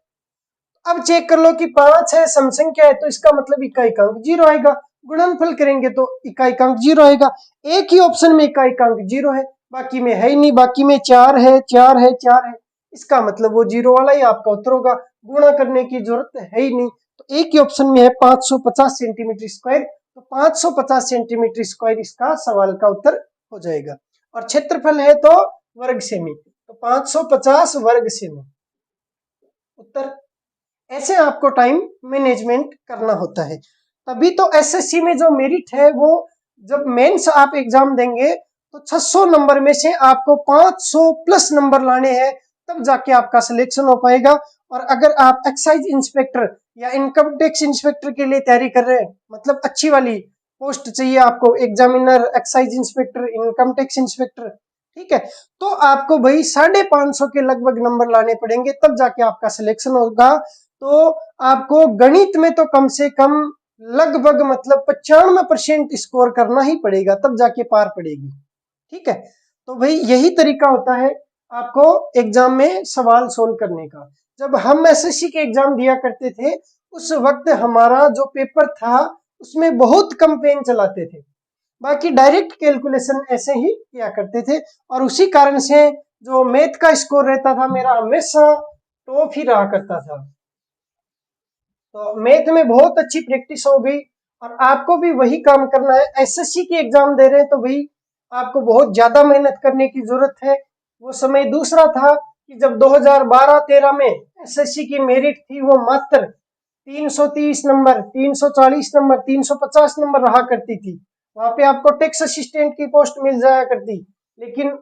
अब चेक कर लो कि 5 है, सम संख्या है, तो इसका मतलब इकाई का अंक 0 आएगा। गुणनफल करेंगे तो इकाई का अंक 0 आएगा। एक ही ऑप्शन में इकाई का अंक 0 है, बाकी में है ही नहीं, बाकी में 4 है, 4 है, 4 है, इसका मतलब वो 0 वाला ही आपका उत्तर होगा, गुणा करने की जरूरत है ही नहीं। तो एक ही ऑप्शन में है 550 सेंटीमीटर स्क्वायर, तो 550 सेंटीमीटर स्क्वायर इसका सवाल का उत्तर हो जाएगा। और क्षेत्रफल है तो वर्ग सेमी, तो 550 वर्ग सेमी उत्तर। ऐसे आपको टाइम मैनेजमेंट करना होता है, तभी तो एसएससी में जो मेरिट है वो जब मेंस आप एग्जाम देंगे तो 600 नंबर में से आपको 500 प्लस नंबर लाने हैं, तब जाके आपका सिलेक्शन हो पाएगा। और अगर आप एक्साइज इंस्पेक्टर या इनकम टैक्स इंस्पेक्टर के लिए तैयारी कर रहे हैं, मतलब अच्छी वाली पोस्ट चाहिए आपको, examiner, excise inspector, income tax inspector, ठीक है, तो आपको भाई 550 के लगभग नंबर लाने पड़ेंगे, तब जाके आपका सिलेक्शन होगा। तो आपको गणित में तो कम से कम लगभग मतलब 95% स्कोर करना ही पड़ेगा, तब जाके पार पड़ेगी, ठीक है। तो भाई यही तरीका होता है आपको एग्जाम में सवाल सोल्व करने का। जब हम एसएससी के एग्जाम दिया करते थे उस वक्त हमारा जो पेपर था उसमें बहुत कम पेन चलाते थे, बाकी डायरेक्ट कैलकुलेशन ऐसे ही किया करते थे, और उसी कारण से जो मैथ का स्कोर रहता था मेरा हमेशा टॉप ही रहा करता था। तो मैथ में बहुत अच्छी प्रैक्टिस हो गई, और आपको भी वही काम करना है। एसएससी की एग्जाम दे रहे हैं तो भाई आपको बहुत ज्यादा मेहनत करने की जरूरत है। वो समय दूसरा था कि जब 2012-13 में एसएससी की मेरिट थी वो मात्र 330 नंबर, 340 नंबर, 350 नंबर रहा करती थी। वहां पे आपको टैक्स असिस्टेंट की पोस्ट मिल जाया करती, लेकिन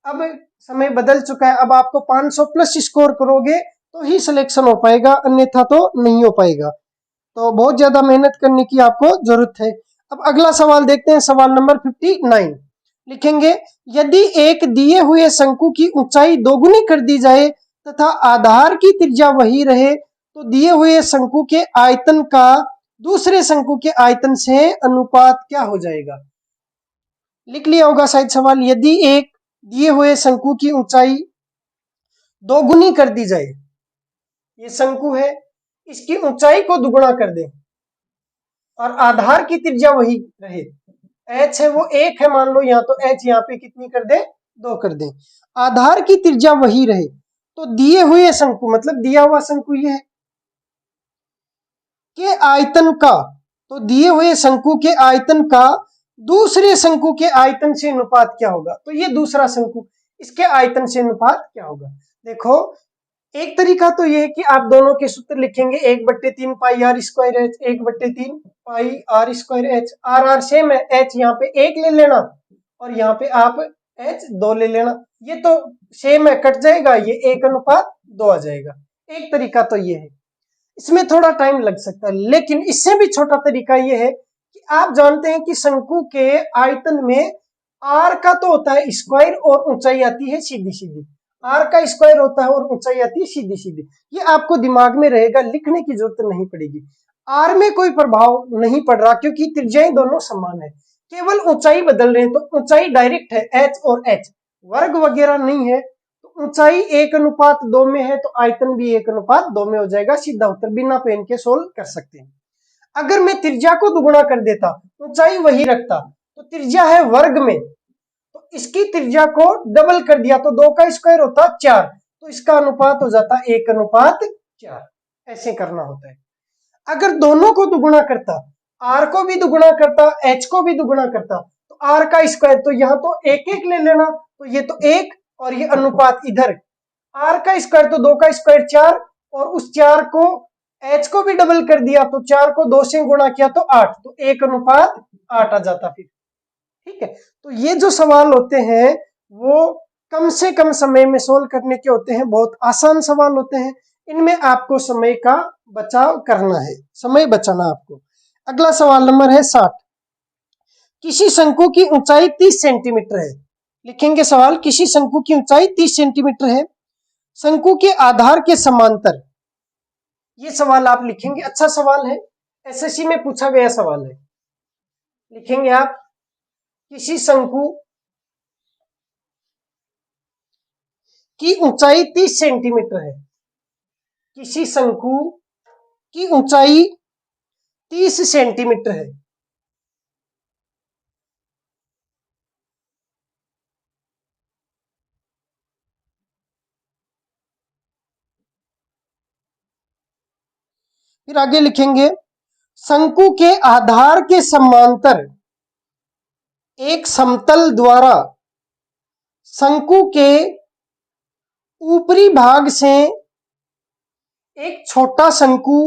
अब समय बदल चुका है। अब आपको 500 प्लस स्कोर करोगे तो ही सिलेक्शन हो पाएगा, अन्यथा तो नहीं हो पाएगा। तो बहुत ज्यादा मेहनत करने की आपको जरूरत है। अब अगला सवाल देखते हैं, सवाल नंबर 59 लिखेंगे, यदि एक दिए हुए शंकु की ऊंचाई दोगुनी कर दी जाए तथा आधार की त्रिज्या वही रहे तो दिए हुए शंकु के आयतन का दूसरे शंकु के आयतन से अनुपात क्या हो जाएगा। लिख लिया होगा शायद सवाल। यदि एक दिए हुए शंकु की ऊंचाई दोगुनी कर दी जाए, ये शंकु है, इसकी ऊंचाई को दुगुना कर दें और आधार की त्रिज्या वही रहे, h है वो 1 है मान लो, यहाँ तो h यहाँ पे कितनी कर दे, 2 कर दें, आधार की त्रिज्या वही रहे, तो दिए हुए शंकु मतलब दिया हुआ शंकु ये है के आयतन का, तो दिए हुए शंकु के आयतन का दूसरे शंकु के आयतन से अनुपात क्या होगा। तो ये दूसरा शंकु, इसके आयतन से अनुपात क्या होगा। देखो एक तरीका तो ये है कि आप दोनों के सूत्र लिखेंगे, 1/3 pi R square H, 1/3 pi R square H, R R same है, एच यहाँ पे 1 ले लेना और यहाँ पे आप एच 2 ले लेना, ये तो सेम है, कट जाएगा, ये 1:2 आ जाएगा। एक तरीका तो ये है, इसमें थोड़ा टाइम लग सकता है, लेकिन इससे भी छोटा तरीका ये है कि आप जानते हैं कि शंकु के आयतन में आर का तो होता है स्क्वायर और ऊंचाई आती है सीधी सीधी, आर का स्क्वायर होता है और ऊंचाई आती है सीधी सीधी, ये आपको दिमाग में रहेगा, लिखने की जरूरत नहीं पड़ेगी। आर में कोई प्रभाव नहीं पड़ रहा क्योंकि त्रिज्याएं दोनों समान है, केवल ऊंचाई बदल रहे हैं, तो ऊंचाई डायरेक्ट है एच और एच, वर्ग वगैरह नहीं है, तो ऊंचाई 1:2 में है तो आयतन भी 1:2 में हो जाएगा, सीधा उत्तर बिना पेन के सोल्व कर सकते हैं। अगर मैं त्रिज्या को दुगुना कर देता, ऊंचाई वही रखता, तो त्रिज्या है वर्ग में, तो इसकी त्रिज्या को डबल कर दिया तो 2 का स्क्वायर होता 4, तो इसका अनुपात हो जाता 1:4, ऐसे करना होता है। अगर दोनों को दुगुना करता, आर को भी दुगुना करता, एच को भी दुगुना करता, तो आर का स्क्वायर, तो यहाँ तो 1 1 ले लेना, तो ये तो 1 और ये अनुपात इधर, r का स्क्वायर तो 2 का स्क्वायर 4, और उस 4 को h को भी डबल कर दिया तो 4 को 2 से गुणा किया तो 8, तो 1:8 आ जाता फिर। ठीक है, तो ये जो सवाल होते हैं वो कम से कम समय में सोल्व करने के होते हैं, बहुत आसान सवाल होते हैं। इनमें आपको समय का बचाव करना है, समय बचाना आपको। अगला सवाल नंबर है 60। किसी शंकु की ऊंचाई 30 सेंटीमीटर है। लिखेंगे सवाल, किसी शंकु की ऊंचाई 30 सेंटीमीटर है, शंकु के आधार के समांतर। ये सवाल आप लिखेंगे, अच्छा सवाल है, एसएससी में पूछा गया सवाल है। लिखेंगे आप, किसी शंकु की ऊंचाई 30 सेंटीमीटर है, किसी शंकु की ऊंचाई 30 सेंटीमीटर है। फिर आगे लिखेंगे, शंकु के आधार के समांतर एक समतल द्वारा शंकु के ऊपरी भाग से एक छोटा शंकु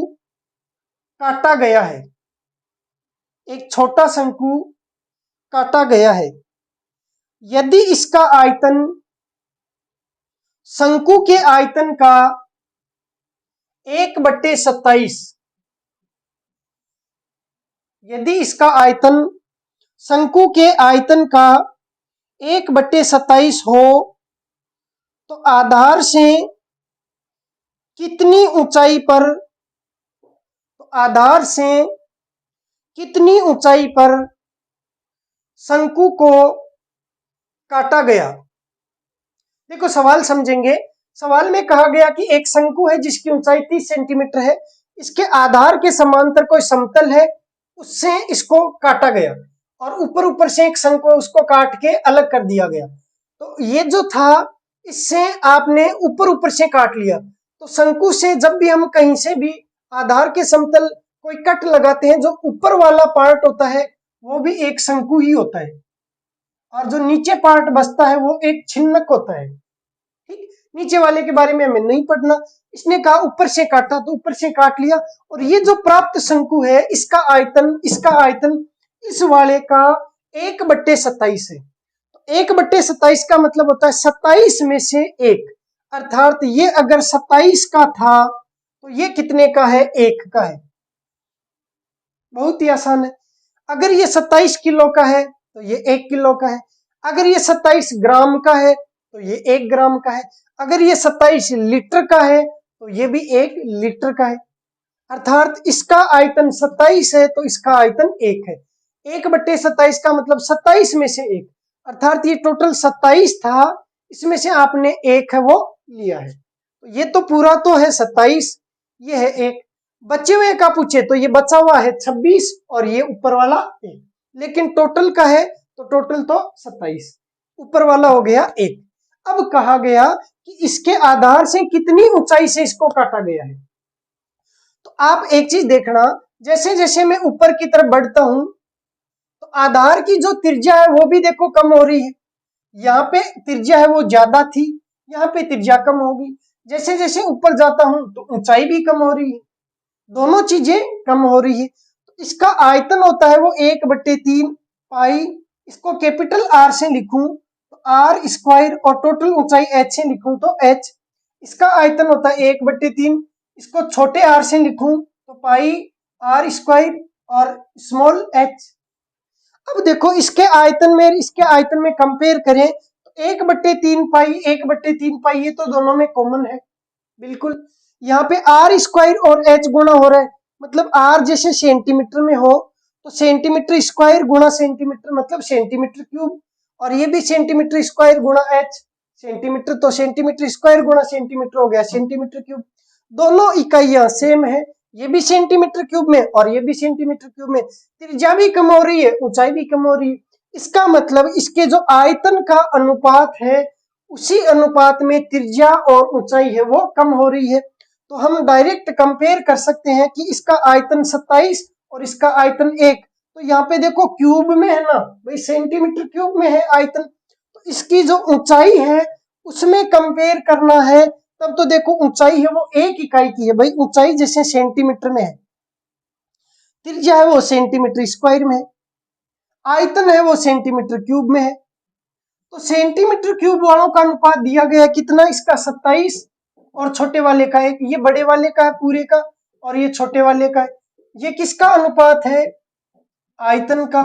काटा गया है, एक छोटा शंकु काटा गया है। यदि इसका आयतन शंकु के आयतन का 1/27, यदि इसका आयतन शंकु के आयतन का 1/27 हो तो आधार से कितनी ऊंचाई पर, तो आधार से कितनी ऊंचाई पर शंकु को काटा गया। देखो सवाल समझेंगे, सवाल में कहा गया कि एक शंकु है जिसकी ऊंचाई 30 सेंटीमीटर है, इसके आधार के समांतर कोई समतल है, उससे इसको काटा गया, और ऊपर ऊपर से एक शंकु है उसको काट के अलग कर दिया गया। तो ये जो था, इससे आपने ऊपर ऊपर से काट लिया। तो शंकु से जब भी हम कहीं से भी आधार के समतल कोई कट लगाते हैं, जो ऊपर वाला पार्ट होता है वो भी एक शंकु ही होता है, और जो नीचे पार्ट बचता है वो एक छिन्नक होता है। ठीक, नीचे वाले के बारे में हमें नहीं पढ़ना। इसने कहा ऊपर से काटा तो ऊपर से काट लिया, और ये जो प्राप्त शंकु है इसका आयतन इस वाले का 1/27 है। तो 1/27 का मतलब होता है 27 में से 1, अर्थात ये अगर 27 का था तो ये कितने का है, 1 का है। बहुत ही आसान है। अगर ये 27 किलो का है तो ये 1 किलो का है, अगर ये 27 ग्राम का है तो ये 1 ग्राम का है, अगर ये 27 लीटर का है तो ये भी 1 लीटर का है। अर्थात इसका आयतन 27 है तो इसका आयतन 1 है। 1/27 का मतलब 27 में से 1, अर्थात ये टोटल 27 था, इसमें से आपने 1 है वो लिया है। तो ये तो पूरा तो है 27, ये है 1, बचे हुए का पूछे तो ये बचा हुआ है 26, और ये ऊपर वाला 1, लेकिन टोटल का है तो टोटल तो 27, ऊपर वाला हो गया 1। अब कहा गया कि इसके आधार से कितनी ऊंचाई से इसको काटा गया है। तो आप एक चीज देखना, जैसे जैसे मैं ऊपर की तरफ बढ़ता हूं तो आधार की जो त्रिज्या है वो भी देखो कम हो रही है। यहाँ पे त्रिज्या है वो ज्यादा थी, यहाँ पे त्रिज्या कम होगी। जैसे जैसे ऊपर जाता हूं तो ऊंचाई भी कम हो रही है, दोनों चीजें कम हो रही है। तो इसका आयतन होता है वो 1/3 पाई, इसको कैपिटल आर से लिखूं तो आर स्क्वायर, और टोटल ऊंचाई एच से लिखूं तो एच। इसका आयतन होता है 1/3, इसको छोटे आर से लिखूं तो पाई आर स्क्वायर और स्मॉल एच। अब देखो इसके आयतन में कंपेयर करें तो 1/3 पाई 1/3 पाई, ये तो दोनों में कॉमन है बिल्कुल। यहाँ पे आर स्क्वायर और एच गुणा हो रहा है, मतलब आर जैसे सेंटीमीटर में हो तो सेंटीमीटर स्क्वायर गुणा सेंटीमीटर मतलब सेंटीमीटर क्यूब, और ये भी सेंटीमीटर स्क्वायर गुणा एच, सेंटीमीटर तो सेंटीमीटर स्क्वायर गुणा सेंटीमीटर हो गया सेंटीमीटर क्यूब। दोनों इकाइयां सेम है, ये भी सेंटीमीटर क्यूब में और ये भी सेंटीमीटर क्यूब में। त्रिज्या भी कम हो रही है, ऊंचाई भी कम हो रही है, इसका मतलब इसके जो आयतन का अनुपात है उसी अनुपात में त्रिज्या और ऊंचाई है वो कम हो रही है। तो हम डायरेक्ट कंपेयर कर सकते हैं कि इसका आयतन 27 और इसका आयतन 1, तो यहाँ पे देखो क्यूब में है ना भाई, सेंटीमीटर क्यूब में है आयतन, तो इसकी जो ऊंचाई है उसमें कंपेयर करना है, तब तो देखो ऊंचाई है वो एक इकाई की है भाई, ऊंचाई जैसे सेंटीमीटर में है, त्रिज्या है वो सेंटीमीटर स्क्वायर में है, आयतन है वो सेंटीमीटर क्यूब में है। तो सेंटीमीटर क्यूब वालों का अनुपात दिया गया कितना, इसका 27 और छोटे वाले का 1, ये बड़े वाले का है पूरे का और ये छोटे वाले का है। ये किसका अनुपात है, आयतन का,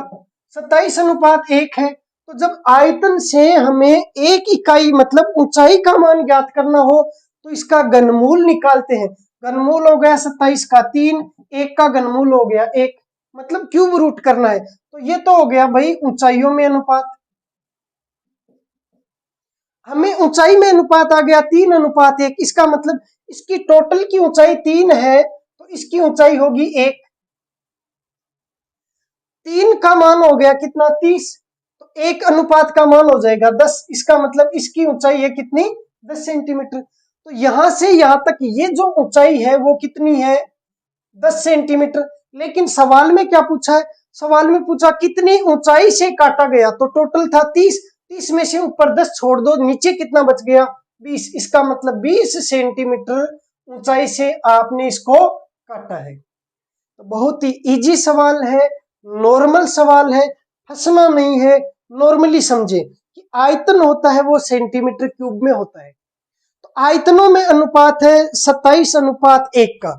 27 अनुपात 1 है। तो जब आयतन से हमें एक इकाई मतलब ऊंचाई का मान ज्ञात करना हो तो इसका घनमूल निकालते हैं। घनमूल हो गया 27 का 3, 1 का घनमूल हो गया 1, मतलब क्यूब रूट करना है। तो ये तो हो गया भाई ऊंचाइयों में अनुपात। हमें ऊंचाई में अनुपात आ गया 3:1, इसका मतलब इसकी टोटल की ऊंचाई 3 है तो इसकी ऊंचाई होगी 1। 3 का मान हो गया कितना 30, तो 1 अनुपात का मान हो जाएगा 10, इसका मतलब इसकी ऊंचाई है कितनी 10 सेंटीमीटर। तो यहां से यहां तक ये जो ऊंचाई है वो कितनी है 10 सेंटीमीटर। लेकिन सवाल में क्या पूछा है, सवाल में पूछा कितनी ऊंचाई से काटा गया, तो टोटल था 30, 30 में से ऊपर 10 छोड़ दो, नीचे कितना बच गया 20, इसका मतलब 20 सेंटीमीटर ऊंचाई से आपने इसको काटा है। तो बहुत ही इजी सवाल है, नॉर्मल सवाल है, फंसना नहीं है। नॉर्मली समझे कि आयतन होता है वो सेंटीमीटर क्यूब में होता है, तो आयतनों में अनुपात है 27:1 का।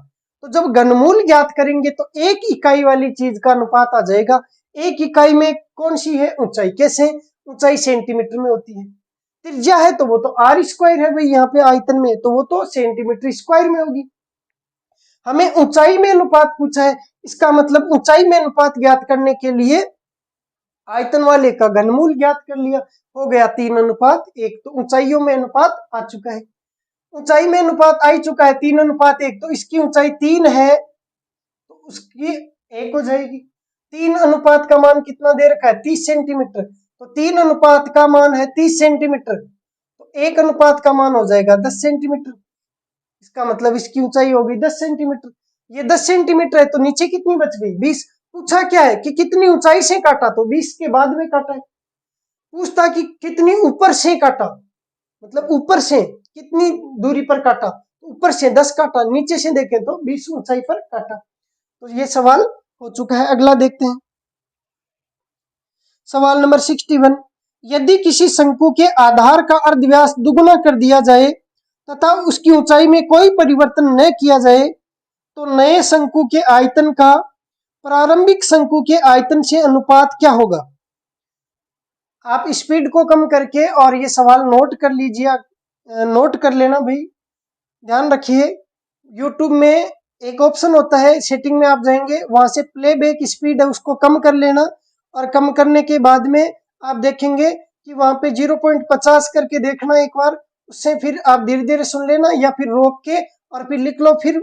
तो जब घनमूल ज्ञात करेंगे तो एक इकाई वाली चीज का अनुपात आ जाएगा। एक इकाई में कौन सी है ऊंचाई, कैसे, ऊंचाई सेंटीमीटर में होती है, त्रिज्या है तो वो तो आर स्क्वायर है भाई, यहाँ पे आयतन में तो वो तो सेंटीमीटर स्क्वायर में होगी। हमें ऊंचाई में अनुपात पूछा है, इसका मतलब ऊंचाई में अनुपात ज्ञात करने के लिए आयतन वाले का घनमूल ज्ञात कर लिया, हो गया 3:1। तो ऊंचाइयों में अनुपात आ चुका है, ऊंचाई में अनुपात आ ही चुका है 3:1। तो इसकी ऊंचाई 3 है तो उसकी 1 हो जाएगी। 3 अनुपात का मान कितना दे रखा है 30 सेंटीमीटर, तो 3 अनुपात का मान है 30 सेंटीमीटर, तो 1 अनुपात का मान हो जाएगा 10 सेंटीमीटर, इसका मतलब इसकी ऊंचाई होगी 10 सेंटीमीटर। ये 10 सेंटीमीटर है तो नीचे कितनी बच गई 20। पूछा क्या है कि कितनी ऊंचाई से काटा, तो 20 के बाद में काटा है। पूछता कि कितनी ऊपर से काटा, मतलब ऊपर से कितनी दूरी पर काटा, ऊपर से 10 काटा, नीचे से देखें तो 20 ऊंचाई पर काटा। तो ये सवाल हो चुका है। अगला देखते हैं सवाल नंबर 61। यदि किसी शंकु के आधार का अर्धव्यास दुगुना कर दिया जाए तथा उसकी ऊंचाई में कोई परिवर्तन न किया जाए तो नए शंकु के आयतन का प्रारंभिक शंकु के आयतन से अनुपात क्या होगा। आप स्पीड को कम करके और ये सवाल नोट कर लीजिए, नोट कर लेना भाई, ध्यान रखिए। यूट्यूब में एक ऑप्शन होता है, सेटिंग में आप जाएंगे, वहां से प्लेबैक स्पीड है उसको कम कर लेना, और कम करने के बाद में आप देखेंगे कि वहां पे 0.50 करके देखना एक बार, उससे फिर आप धीरे धीरे सुन लेना या फिर रोक के और फिर लिख लो, फिर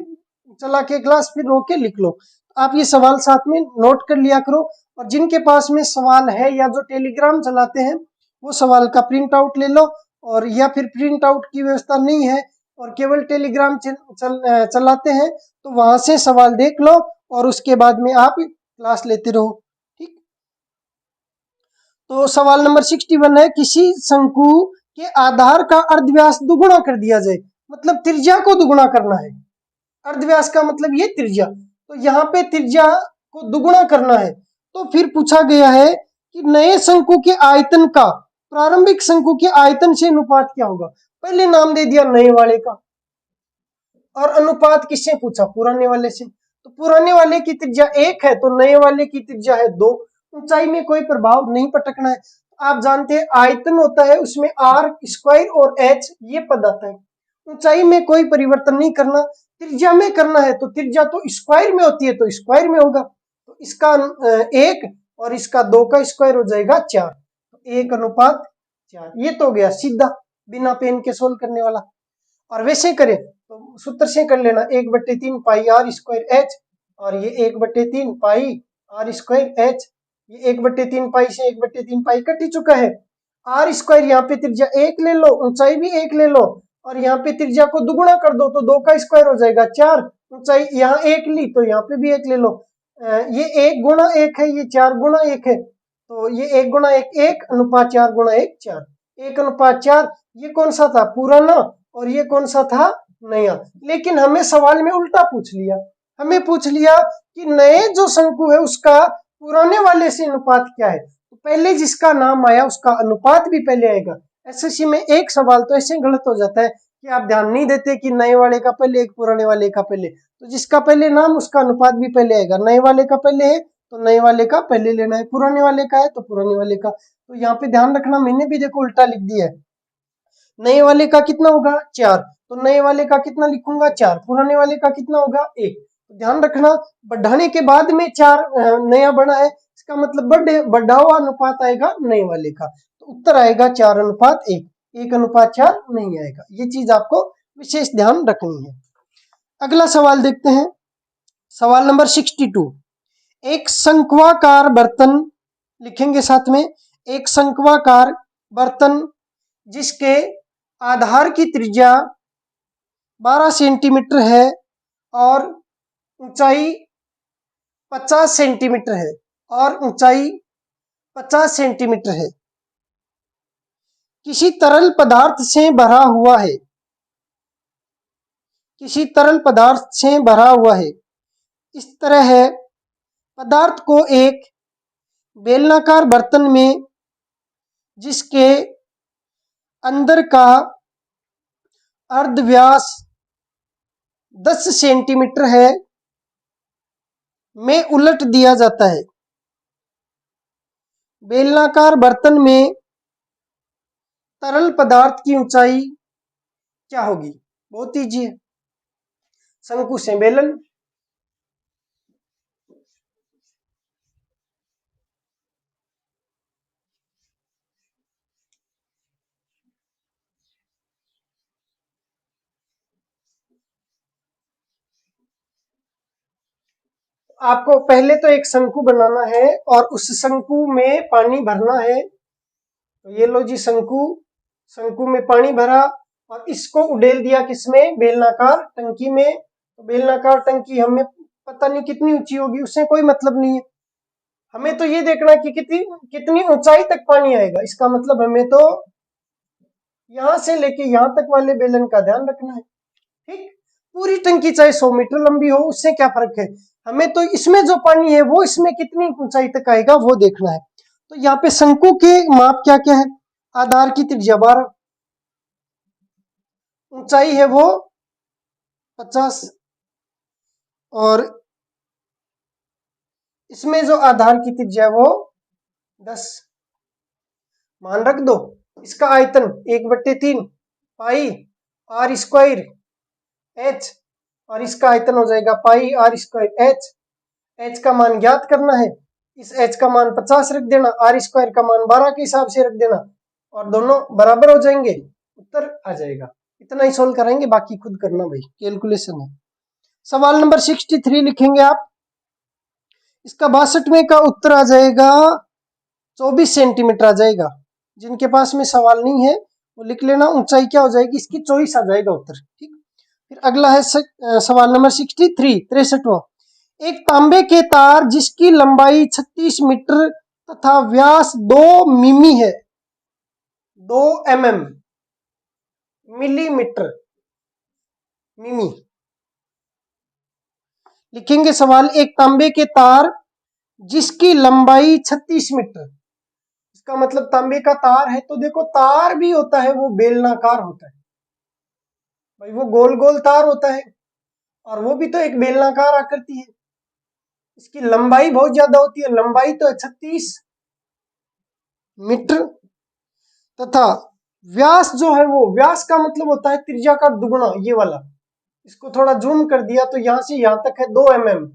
चला के क्लास फिर रोक के लिख लो। आप ये सवाल साथ में नोट कर लिया करो, और जिनके पास में सवाल है या जो टेलीग्राम चलाते हैं वो सवाल का प्रिंट आउट ले लो, और या फिर प्रिंट आउट की व्यवस्था नहीं है और केवल टेलीग्राम चलाते हैं तो वहां से सवाल देख लो और उसके बाद में आप क्लास लेते रहो, ठीक। तो सवाल नंबर 61 है, किसी शंकु के आधार का अर्धव्यास दुगुना कर दिया जाए, मतलब त्रिज्या को दुगुना करना है। अर्धव्यास का मतलब ये त्रिज्या, तो यहाँ पे त्रिज्या को दुगुना करना है। तो फिर पूछा गया है कि नए शंकु के आयतन का प्रारंभिक शंकु के आयतन से अनुपात क्या होगा। पहले नाम दे दिया नए वाले का, और अनुपात किससे पूछा, पुराने वाले से। तो पुराने वाले की त्रिज्या 1 है तो नए वाले की त्रिज्या है 2। ऊंचाई में कोई प्रभाव नहीं पटकना है। आप जानते हैं आयतन होता है उसमें आर स्क्वायर और एच ये पद आता है। ऊंचाई में कोई परिवर्तन नहीं करना, त्रिज्या में करना है, तो त्रिज्या तो स्क्वायर में होती है तो स्क्वायर में होगा। तो इसका 1 और इसका 2 का स्क्वायर हो जाएगा 4, तो 1:4। ये तो हो गया सीधा बिना पेन के सोल्व करने वाला। और वैसे करें तो सूत्र से कर लेना, 1/3 पाई आर स्क्वायर एच, और ये 1/3 पाई आर स्क्वायर एच, ये 1/3 पाई से 1/3 पाई कट ही चुका है। आर स्क्वायर यहाँ पे त्रिज्या 1 ले लो, ऊंचाई भी 1 ले लो, और यहाँ पे त्रिज्या को दुगुना कर दो तो 2 का स्क्वायर हो जाएगा 4। ऊंचाई यहाँ 1 ली तो यहाँ पे भी 1 ले लो, ये 1 गुणा 1 है, ये 4 गुणा 1 है, तो ये 1 गुणा 1 1:4 गुणा 1 4, 1:4। ये कौन सा था? पुराना, और ये कौन सा था? नया। लेकिन हमें सवाल में उल्टा पूछ लिया, हमें पूछ लिया कि नए जो शंकु है उसका पुराने वाले से अनुपात क्या है। तो पहले जिसका नाम आया उसका अनुपात भी पहले आएगा। एसएससी में एक सवाल तो ऐसे गलत हो जाता है कि आप ध्यान नहीं देते कि नए वाले का पहले एक पुराने वाले का पहले, तो जिसका पहले नाम उसका अनुपात भी पहले आएगा। नए वाले का पहले है तो नए वाले का पहले लेना है, पुराने वाले का है तो पुराने वाले का। तो यहाँ पे ध्यान रखना, मैंने भी देखो उल्टा लिख दिया है। नए वाले का कितना होगा? 4, तो नए वाले का कितना लिखूंगा? 4। पुराने वाले का कितना होगा? 1। तो ध्यान रखना, बढ़ाने के बाद में 4 नया बढ़ा है, इसका मतलब बढ़ा हुआ अनुपात आएगा नए वाले का। तो उत्तर आएगा 4:1, 1:4 नहीं आएगा। ये चीज आपको विशेष ध्यान रखनी है। अगला सवाल देखते हैं, सवाल नंबर 62। एक शंक्वाकार बर्तन लिखेंगे साथ में, एक शंक्वाकार बर्तन जिसके आधार की त्रिज्या 12 सेंटीमीटर है और ऊंचाई 50 सेंटीमीटर है, और ऊंचाई 50 सेंटीमीटर है, किसी तरल पदार्थ से भरा हुआ है, किसी तरल पदार्थ से भरा हुआ है। इस तरह है, पदार्थ को एक बेलनाकार बर्तन में जिसके अंदर का अर्धव्यास 10 सेंटीमीटर है में उलट दिया जाता है। बेलनाकार बर्तन में तरल पदार्थ की ऊंचाई क्या होगी? बहुत ईजी है, शंकु से बेलन। आपको पहले तो एक शंकु बनाना है और उस शंकु में पानी भरना है। तो ये लो जी शंकु, शंकु में पानी भरा और इसको उडेल दिया किसमें? बेलनाकार टंकी में। तो बेलनाकार टंकी हमें पता नहीं कितनी ऊंची होगी, उससे कोई मतलब नहीं है। हमें तो ये देखना कि कितनी ऊंचाई तक पानी आएगा। इसका मतलब हमें तो यहां से लेके यहां तक वाले बेलन का ध्यान रखना है। ठीक, पूरी टंकी चाहे 100 मीटर लंबी हो, उससे क्या फर्क है। हमें तो इसमें जो पानी है वो इसमें कितनी ऊंचाई तक आएगा वो देखना है। तो यहाँ पे शंकु के माप क्या क्या है? आधार की त्रिज्या 12, ऊंचाई है वो 50, और इसमें जो आधार की त्रिज्या है वो 10 मान रख दो। इसका आयतन 1/3 पाई आर स्क्वायर एच, और इसका आयतन हो जाएगा पाई आर स्क्वायर एच। एच का मान ज्ञात करना है, इस एच का मान 50 रख देना, आर स्क्वायर का मान 12 के हिसाब से रख देना, और दोनों बराबर हो जाएंगे, उत्तर आ जाएगा। इतना ही सोल्व करेंगे, बाकी खुद करना भाई, कैलकुलेशन है। सवाल नंबर 63 लिखेंगे आप, इसका 62वें का उत्तर आ जाएगा 24 सेंटीमीटर आ जाएगा। जिनके पास में सवाल नहीं है वो लिख लेना, ऊंचाई क्या हो जाएगी इसकी? 24 आ जाएगा उत्तर। ठीक, फिर अगला है सवाल नंबर 63वां। एक तांबे के तार जिसकी लंबाई 36 मीटर तथा व्यास 2 मिमी है, 2 mm, मिलीमीटर, मिमी लिखेंगे सवाल। एक तांबे के तार जिसकी लंबाई 36 मीटर, इसका मतलब तांबे का तार है तो देखो तार भी होता है वो बेलनाकार होता है भाई, वो गोल गोल तार होता है और वो भी तो एक बेलनाकार आकृति है। इसकी लंबाई बहुत ज्यादा होती है, लंबाई तो है 36 मीटर, तथा व्यास जो है वो, व्यास का मतलब होता है त्रिज्या का दुगुना, ये वाला। इसको थोड़ा जूम कर दिया तो यहां से यहां तक है 2 mm,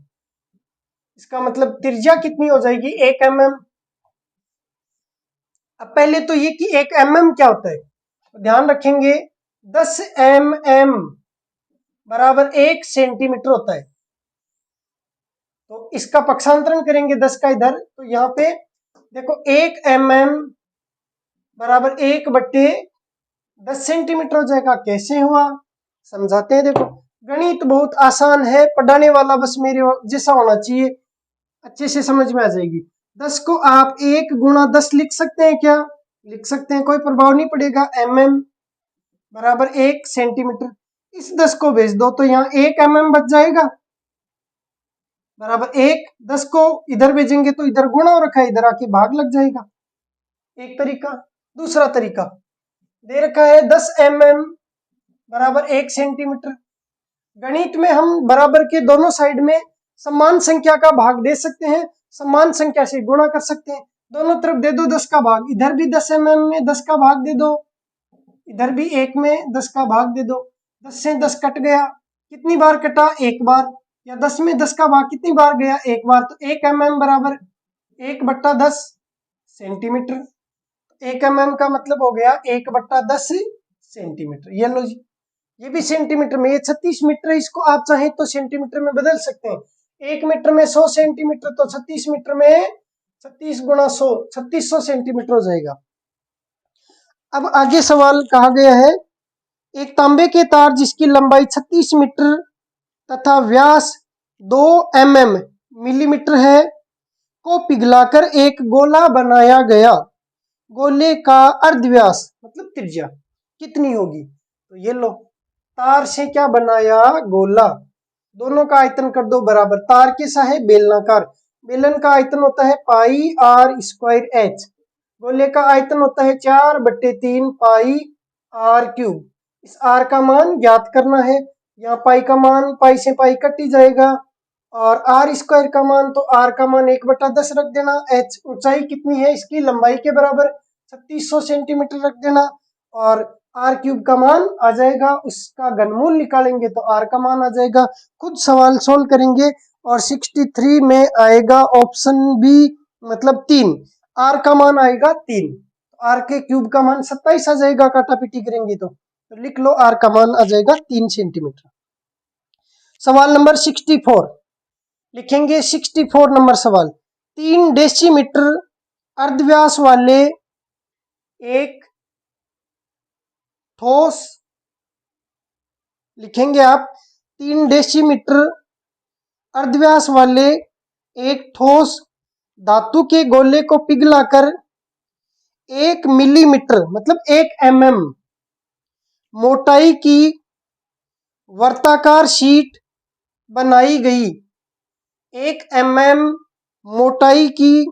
इसका मतलब त्रिज्या कितनी हो जाएगी? 1 mm। अब पहले तो ये कि 1 mm क्या होता है, तो ध्यान रखेंगे 10 mm बराबर 1 सेंटीमीटर होता है। तो इसका पक्षांतरण करेंगे 10 का इधर, तो यहाँ पे देखो 1 mm बराबर 1/10 सेंटीमीटर हो जाएगा। कैसे हुआ समझाते हैं। देखो गणित बहुत आसान है, पढ़ाने वाला बस मेरे जैसा होना चाहिए, अच्छे से समझ में आ जाएगी। 10 को आप 1 × 10 लिख सकते हैं क्या? लिख सकते हैं, कोई प्रभाव नहीं पड़ेगा। mm बराबर 1 सेंटीमीटर। इस 10 को भेज दो तो यहाँ 1 mm बच जाएगा, बराबर 1। 10 को इधर भेजेंगे तो इधर गुणा हो रखा है, इधर आके भाग लग जाएगा, एक तरीका। दूसरा तरीका दे रखा है 10 mm बराबर 1 सेंटीमीटर। गणित में हम बराबर के दोनों साइड में समान संख्या का भाग दे सकते हैं, समान संख्या से गुणा कर सकते हैं। दोनों तरफ दे दो 10 का भाग, इधर भी 10 mm में 10 का भाग दे दो, इधर भी 1 में 10 का भाग दे दो। 10 से 10 कट गया, कितनी बार कटा? एक बार। या 10 में 10 का भाग कितनी बार गया? एक बार। तो 1 mm बराबर 1/10 सेंटीमीटर। 1 mm का मतलब हो गया 1/10 सेंटीमीटर। ये लो जी, ये भी सेंटीमीटर में, ये 36 मीटर है, इसको आप चाहें तो सेंटीमीटर में बदल सकते हैं। 1 मीटर में 100 सेंटीमीटर, तो 36 मीटर में 36 गुणा 100, 3600 सेंटीमीटर हो जाएगा। अब आगे सवाल कहा गया है, एक तांबे के तार जिसकी लंबाई 36 मीटर तथा व्यास 2 mm मिलीमीटर है को पिघलाकर एक गोला बनाया गया। गोले का अर्धव्यास मतलब त्रिज्या कितनी होगी? तो ये लो, तार से क्या बनाया? गोला। दोनों का आयतन कर दो बराबर, तार कैसा है? बेलनाकार। बेलन का आयतन होता है पाई r स्क्वायर h। गोले का आयतन होता है 4/3 पाई r क्यूब। इस r का मान ज्ञात करना है। यहाँ पाई का मान, पाई से पाई कट ही जाएगा, और r स्क्वायर का मान, तो r का मान 1/10 रख देना। h ऊंचाई कितनी है इसकी? लंबाई के बराबर 3600 सेंटीमीटर रख देना, और r क्यूब का मान आ जाएगा, उसका घनमूल निकालेंगे तो r का मान आ जाएगा। खुद सवाल सोल्व करेंगे, और 63 में आएगा ऑप्शन बी मतलब 3। r का मान आएगा 3, r के क्यूब का मान 27 आ जाएगा, काटा पीटी करेंगे तो लिख लो r का मान आ जाएगा 3 सेंटीमीटर। सवाल नंबर 64 लिखेंगे। 64 नंबर सवाल, 3 डेसीमीटर अर्धव्यास वाले एक ठोस, लिखेंगे आप 3 डेसीमीटर अर्धव्यास वाले एक ठोस धातु के गोले को पिघलाकर 1 मिलीमीटर मतलब 1 mm मोटाई की वर्ताकार शीट बनाई गई। 1 mm मोटाई की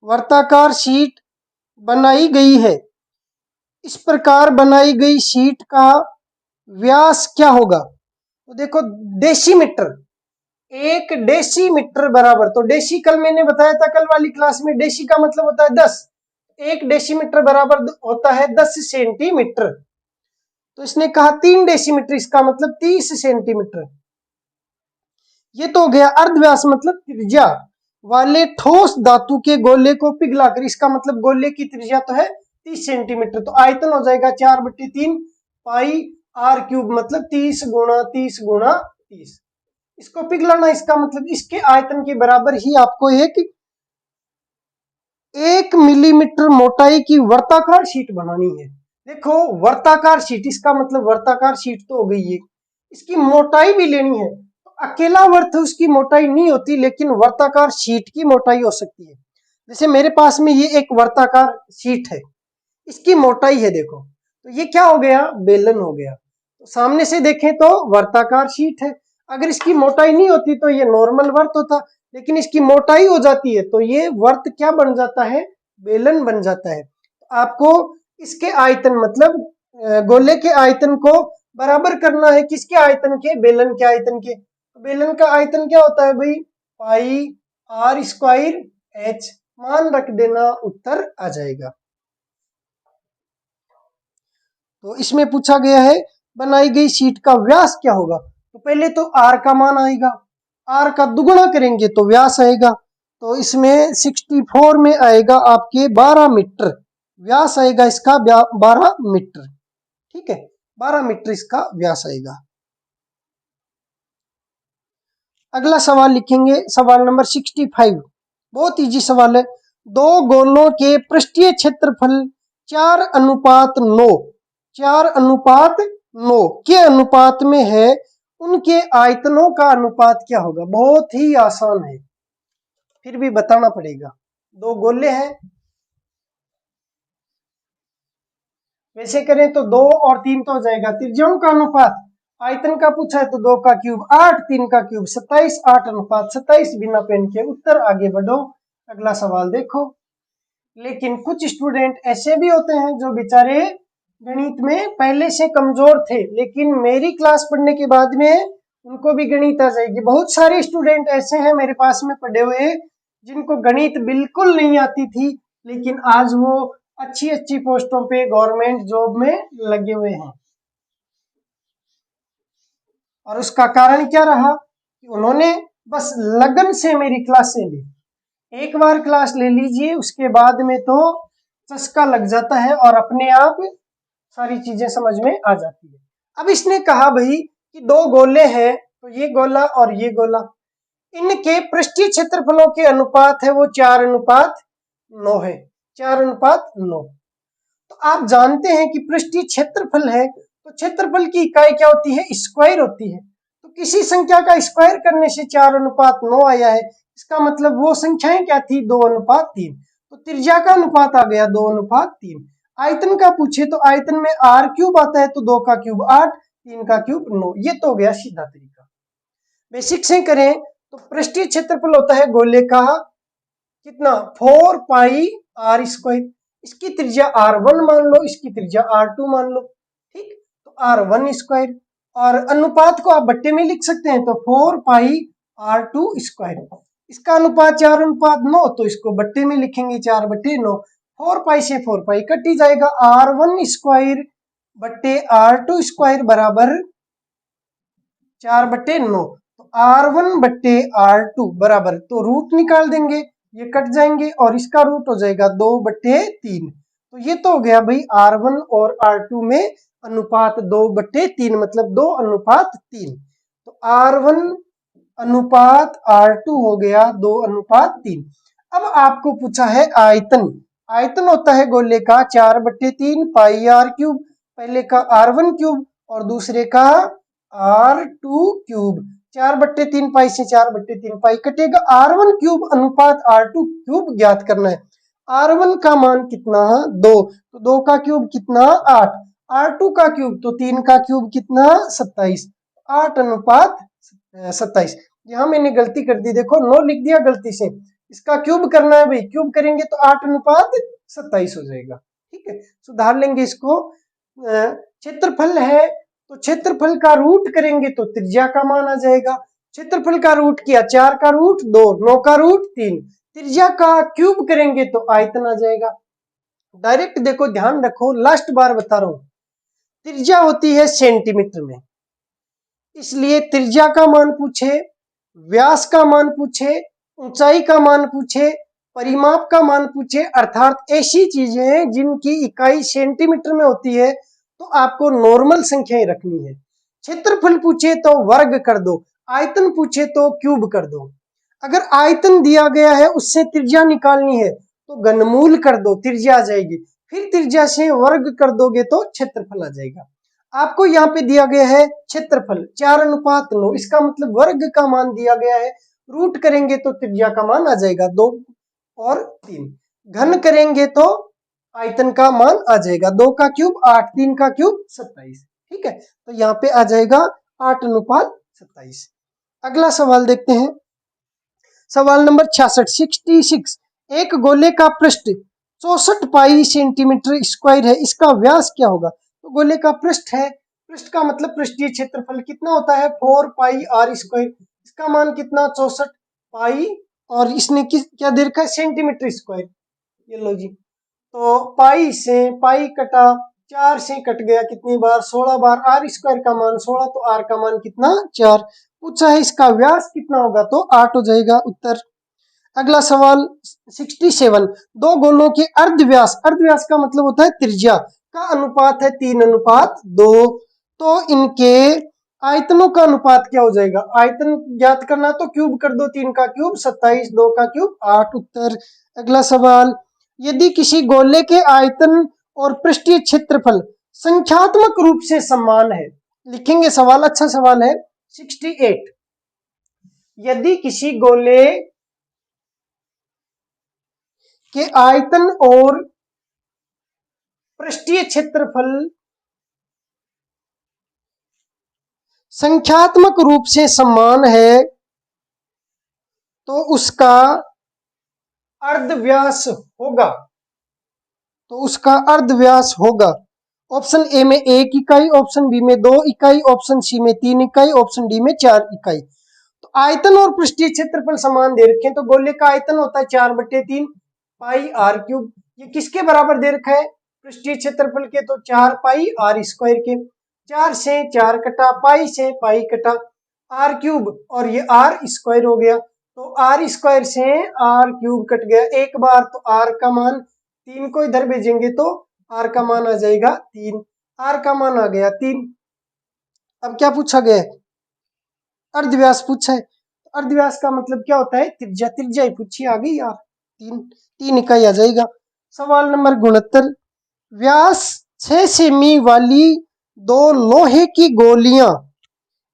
वर्ताकार शीट बनाई गई है। इस प्रकार बनाई गई शीट का व्यास क्या होगा? तो देखो, डेसीमीटर, 1 डेसीमीटर बराबर, तो डेसी कल मैंने बताया था कल वाली क्लास में, डेसी का मतलब होता है 10। 1 डेसीमीटर बराबर होता है 10 सेंटीमीटर। तो इसने कहा 3 डेसीमीटर, इसका मतलब 30 सेंटीमीटर। ये तो हो गया अर्धव्यास मतलब त्रिज्या वाले ठोस धातु के गोले को पिघलाकर, इसका मतलब गोले की त्रिज्या तो है 30 सेंटीमीटर। तो आयतन हो जाएगा 4/3 पाई r क्यूब मतलब 30 गुणा 30 गुणा 30। इसको पिघलाना, इसका मतलब इसके आयतन के बराबर ही आपको एक 1 मिलीमीटर मोटाई की वर्ताकार शीट बनानी है। देखो, वर्ताकार शीट, इसका मतलब वर्ताकार शीट तो हो गई है, इसकी मोटाई भी लेनी है। तो अकेला वर्त उसकी मोटाई नहीं होती, लेकिन वर्ताकार शीट की मोटाई हो सकती है। जैसे मेरे पास में ये एक वर्ताकार शीट है, इसकी मोटाई है, देखो, तो ये क्या हो गया? बेलन हो गया। तो सामने से देखें तो वर्ताकार शीट है, अगर इसकी मोटाई नहीं होती तो ये नॉर्मल वर्त होता, लेकिन इसकी मोटाई हो जाती है तो ये वर्त क्या बन जाता है? बेलन बन जाता है। आपको इसके आयतन मतलब गोले के आयतन को बराबर करना है, किसके आयतन के? बेलन के आयतन के। बेलन का आयतन क्या होता है भाई? पाई r स्क्वायर h। मान रख देना, उत्तर आ जाएगा। तो इसमें पूछा गया है बनाई गई शीट का व्यास क्या होगा? तो पहले तो r का मान आएगा, r का दुगुना करेंगे तो व्यास आएगा। तो इसमें 64 में आएगा आपके 12 मीटर, व्यास आएगा इसका 12 मीटर। ठीक है, 12 मीटर इसका व्यास आएगा। अगला सवाल लिखेंगे, सवाल नंबर 65, बहुत इजी सवाल है। दो गोलों के पृष्ठीय क्षेत्रफल 4:9 4:9 के अनुपात में है, उनके आयतनों का अनुपात क्या होगा? बहुत ही आसान है, फिर भी बताना पड़ेगा। दो गोले हैं, वैसे करें तो 2 और 3 तो हो जाएगा। त्रिज्याओं का अनुपात, आयतन का पूछा है तो 2 का क्यूब 8, 3 का क्यूब 27, 8 अनुपात 27 बिना पेन के उत्तर। आगे बढ़ो, अगला सवाल देखो। लेकिन कुछ स्टूडेंट ऐसे भी होते हैं जो बेचारे गणित में पहले से कमजोर थे, लेकिन मेरी क्लास पढ़ने के बाद में उनको भी गणित आ जाएगी। बहुत सारे स्टूडेंट ऐसे हैं मेरे पास में पढ़े हुए जिनको गणित बिल्कुल नहीं आती थी, लेकिन आज वो अच्छी अच्छी पोस्टों पे गवर्नमेंट जॉब में लगे हुए हैं। और उसका कारण क्या रहा कि उन्होंने बस लगन से मेरी क्लासें ली। एक बार क्लास ले लीजिए, उसके बाद में तो चस्का लग जाता है और अपने आप सारी चीजें समझ में आ जाती है। अब इसने कहा भाई कि 2 गोले हैं, तो ये गोला और ये गोला, इनके पृष्ठीय क्षेत्रफलों के अनुपात है वो 4:9 है, 4:9। तो आप जानते हैं कि पृष्ठीय क्षेत्रफल है तो क्षेत्रफल की इकाई क्या होती है, स्क्वायर होती है। तो किसी संख्या का स्क्वायर करने से 4:9 आया है, इसका मतलब वो संख्याएं क्या थी, 2:3। तो त्रिज्या का अनुपात आ गया 2:3। आयतन का पूछे तो आयतन में r क्यूब आता है, तो 2 का क्यूब 8, 3 का क्यूब 9। ये तो हो गया सीधा तरीका। बेसिक से करें तो पृष्ठीय क्षेत्रफल होता है गोले का कितना, 4 पाई r स्क्वायर। इसकी त्रिज्या r1 मान लो, इसकी त्रिज्या r2 मान लो, ठीक। तो r1 स्क्वायर, और अनुपात को आप बट्टे में लिख सकते हैं, तो 4 पाई r2 स्क्वायर। इसका अनुपात 4:9, तो इसको बट्टे में लिखेंगे 4/9। 4 पाई से 4 पाई कट ही जाएगा, r1 स्क्वायर बट्टे r2 स्क्वायर बराबर 4/9। तो r1 बट्टे r2 बराबर, तो रूट निकाल देंगे, ये कट जाएंगे और इसका रूट हो जाएगा 2/3। तो ये तो हो गया भाई r1 और r2 में अनुपात 2/3, मतलब 2:3। तो r1 अनुपात r2 हो गया 2:3। अब आपको पूछा है आयतन। आयतन होता है गोले का 4/3 पाई r क्यूब, पहले का r1 क्यूब और दूसरे का r2 क्यूब। 4/3 पाई से 4/3 पाई कटेगा, r1 क्यूब अनुपात r2 क्यूब ज्ञात करना है। r1 का मान कितना, 2, तो 2 का क्यूब कितना, 8, r2 का क्यूब तो 3 का क्यूब कितना, 27, 8:27। यहाँ मैंने गलती कर दी, देखो 9 लिख दिया गलती से, इसका क्यूब करना है भाई, क्यूब करेंगे तो 8:27 हो जाएगा, ठीक है, सुधार लेंगे इसको। क्षेत्रफल है तो क्षेत्रफल का रूट करेंगे तो त्रिज्या का मान आ जाएगा। क्षेत्रफल का रूट किया, 4 का रूट 2, 9 का रूट 3, त्रिज्या का क्यूब करेंगे तो आयतन आ जाएगा। डायरेक्ट देखो, ध्यान रखो, लास्ट बार बता रहा हूं, त्रिज्या होती है सेंटीमीटर में, इसलिए त्रिज्या का मान पूछे, व्यास का मान पूछे, ऊंचाई का मान पूछे, परिमाप का मान पूछे, अर्थात ऐसी चीजें जिनकी इकाई सेंटीमीटर में होती है, तो आपको नॉर्मल संख्याएं रखनी है। क्षेत्रफल पूछे तो वर्ग कर दो, आयतन पूछे तो क्यूब कर दो। अगर आयतन दिया गया है उससे त्रिज्या निकालनी है तो घनमूल कर दो, त्रिज्या आ जाएगी, फिर त्रिज्या से वर्ग कर दोगे तो क्षेत्रफल आ जाएगा। आपको यहाँ पे दिया गया है क्षेत्रफल 4:9, इसका मतलब वर्ग का मान दिया गया है, रूट करेंगे तो त्रिज्या का मान आ जाएगा 2 और 3, घन करेंगे तो आयतन का मान आ जाएगा, 2 का क्यूब 8, 3 का क्यूब 27, ठीक है। तो यहाँ पे आ जाएगा 8:27। अगला सवाल देखते हैं, सवाल नंबर 66। एक गोले का पृष्ठ 64 पाई सेंटीमीटर स्क्वायर है, इसका व्यास क्या होगा। तो गोले का पृष्ठ है, पृष्ठ का मतलब पृष्ठीय क्षेत्रफल कितना होता है, 4 पाई r स्क्वायर, इसका मान कितना, 64 पाई, और इसने क्या दे रखा है, सेंटीमीटर स्क्वायर। ये लो जी, तो पाई से पाई कटा, 4 से कट गया, कितनी बार, 16 बार, r स्क्वायर का मान 16, तो r का मान कितना, 4। पूछा है इसका व्यास कितना होगा, तो 8 हो जाएगा उत्तर। अगला सवाल 67, दो गोलों के अर्धव्यास, अर्धव्यास का मतलब होता है त्रिज्या का अनुपात है 3:2, तो इनके आयतनों का अनुपात क्या हो जाएगा, आयतन ज्ञात करना तो क्यूब कर दो, 3 का क्यूब 27, 2 का क्यूब 8 उत्तर। अगला सवाल, यदि किसी गोले के आयतन और पृष्ठीय क्षेत्रफल संख्यात्मक रूप से समान है, लिखेंगे सवाल, अच्छा सवाल है 68। यदि किसी गोले के आयतन और पृष्ठीय क्षेत्रफल संख्यात्मक रूप से समान है तो उसका अर्धव्यास होगा, ऑप्शन ए में 1 इकाई, ऑप्शन बी में 2 इकाई, ऑप्शन सी में 3 इकाई, ऑप्शन डी में 4 इकाई। तो आयतन और पृष्ठीय क्षेत्रफल समान दे रखे हैं, तो गोले का आयतन होता है 4/3 पाई आर क्यूब। ये किसके बराबर दे रखा है? पृष्ठीय क्षेत्रफल के, तो 4 पाई आर स्क्वायर के। 4 से 4 कटा, पाई से पाई कटा, आर क्यूब और ये आर स्क्वायर हो गया, तो आर स्क्वायर से आर क्यूब कट गया एक बार, तो आर का मान 3 को इधर भेजेंगे तो आर का मान आ जाएगा 3, आर का मान आ गया 3। अब क्या पूछा गया है? अर्धव्यास पूछा है। अर्धव्यास का मतलब क्या होता है? त्रिज्या, त्रिज्या ही पूछी, आ गई यार, 3 इकाई आ जाएगा। सवाल नंबर 69, व्यास 6 सेमी वाली 2 लोहे की गोलियां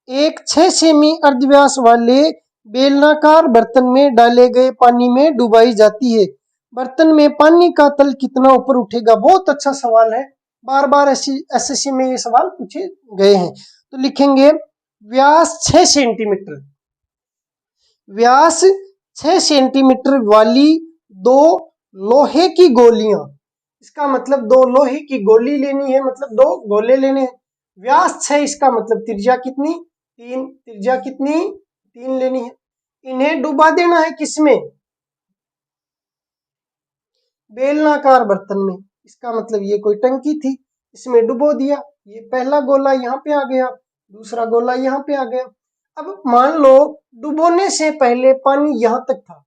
एक 6 सेमी अर्धव्यास वाले बेलनाकार बर्तन में डाले गए पानी में डुबाई जाती है। बर्तन में पानी का तल कितना ऊपर उठेगा? बहुत अच्छा सवाल है, बार बार एसएससी में ये सवाल पूछे गए हैं। तो लिखेंगे व्यास 6 सेंटीमीटर, व्यास 6 सेंटीमीटर वाली 2 लोहे की गोलियां, इसका मतलब 2 लोहे की गोली लेनी है, मतलब 2 गोले लेने हैं। व्यास 6, इसका मतलब त्रिज्या कितनी? 3, त्रिज्या कितनी? 3 लेनी है। इन्हें डुबा देना है किसमें? बेलनाकार बर्तन में, इसका मतलब ये कोई टंकी थी, इसमें डुबो दिया। ये पहला गोला यहाँ पे आ गया, दूसरा गोला यहाँ पे आ गया। अब मान लो डुबोने से पहले पानी यहाँ तक था,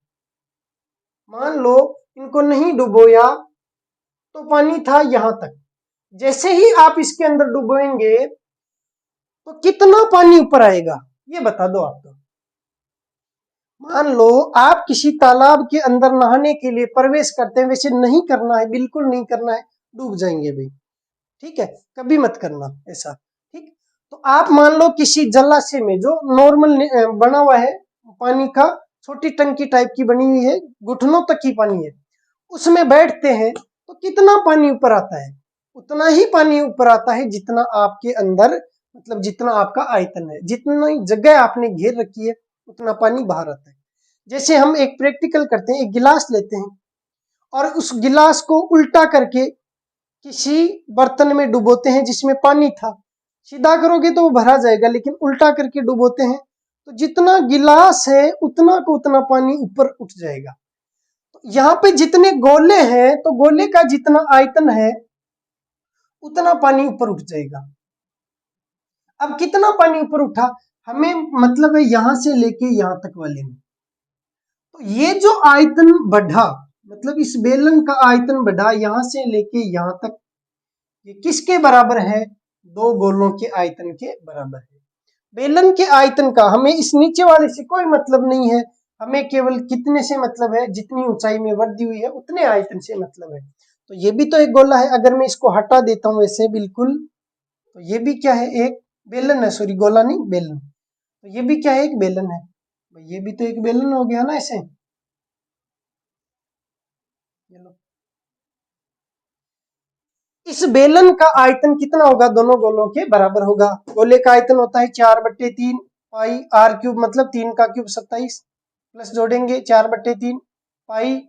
मान लो इनको नहीं डुबोया तो पानी था यहाँ तक। जैसे ही आप इसके अंदर डुबोएंगे तो कितना पानी ऊपर आएगा, ये बता दो आप। तो मान लो आप किसी तालाब के अंदर नहाने के लिए प्रवेश करते हैं, वैसे नहीं करना है, बिल्कुल नहीं करना है, डूब जाएंगे भाई, ठीक है, कभी मत करना ऐसा, ठीक। तो आप मान लो किसी जलाशय में जो नॉर्मल बना हुआ है, पानी का छोटी टंकी टाइप की बनी हुई है, घुटनों तक की पानी है, उसमें बैठते हैं तो कितना पानी ऊपर आता है? उतना ही पानी ऊपर आता है जितना आपके अंदर, मतलब जितना आपका आयतन है, जितनी जगह आपने घेर रखी है उतना पानी बाहर आता है। जैसे हम एक प्रैक्टिकल करते हैं, एक गिलास लेते हैं और उस गिलास को उल्टा करके किसी बर्तन में डुबोते हैं जिसमें पानी था। सीधा करोगे तो वो भरा जाएगा, लेकिन उल्टा करके डुबोते हैं तो जितना गिलास है उतना को उतना पानी ऊपर उठ जाएगा। तो यहाँ पे जितने गोले हैं तो गोले का जितना आयतन है उतना पानी ऊपर उठ जाएगा। अब कितना पानी ऊपर उठा, हमें मतलब है यहां से लेके यहां तक वाले में। तो ये जो आयतन बढ़ा, मतलब इस बेलन का आयतन बढ़ा यहां से लेके यहां तक, ये किसके बराबर है? 2 गोलों के आयतन के बराबर है। बेलन के आयतन का हमें इस नीचे वाले से कोई मतलब नहीं है, हमें केवल कितने से मतलब है? जितनी ऊंचाई में वृद्धि हुई है उतने आयतन से मतलब है। तो ये भी तो एक गोला है, अगर मैं इसको हटा देता हूं ऐसे बिल्कुल, तो ये भी क्या है? एक बेलन है, सॉरी गोला नहीं बेलन। तो ये भी क्या है? एक बेलन है। ये भी तो एक बेलन हो गया ना ऐसे। इस बेलन का आयतन कितना होगा? दोनों गोलों के बराबर होगा। गोले का आयतन होता है 4/3 पाई आर क्यूब, मतलब 3 का क्यूब 27, प्लस जोड़ेंगे 4/3 पाई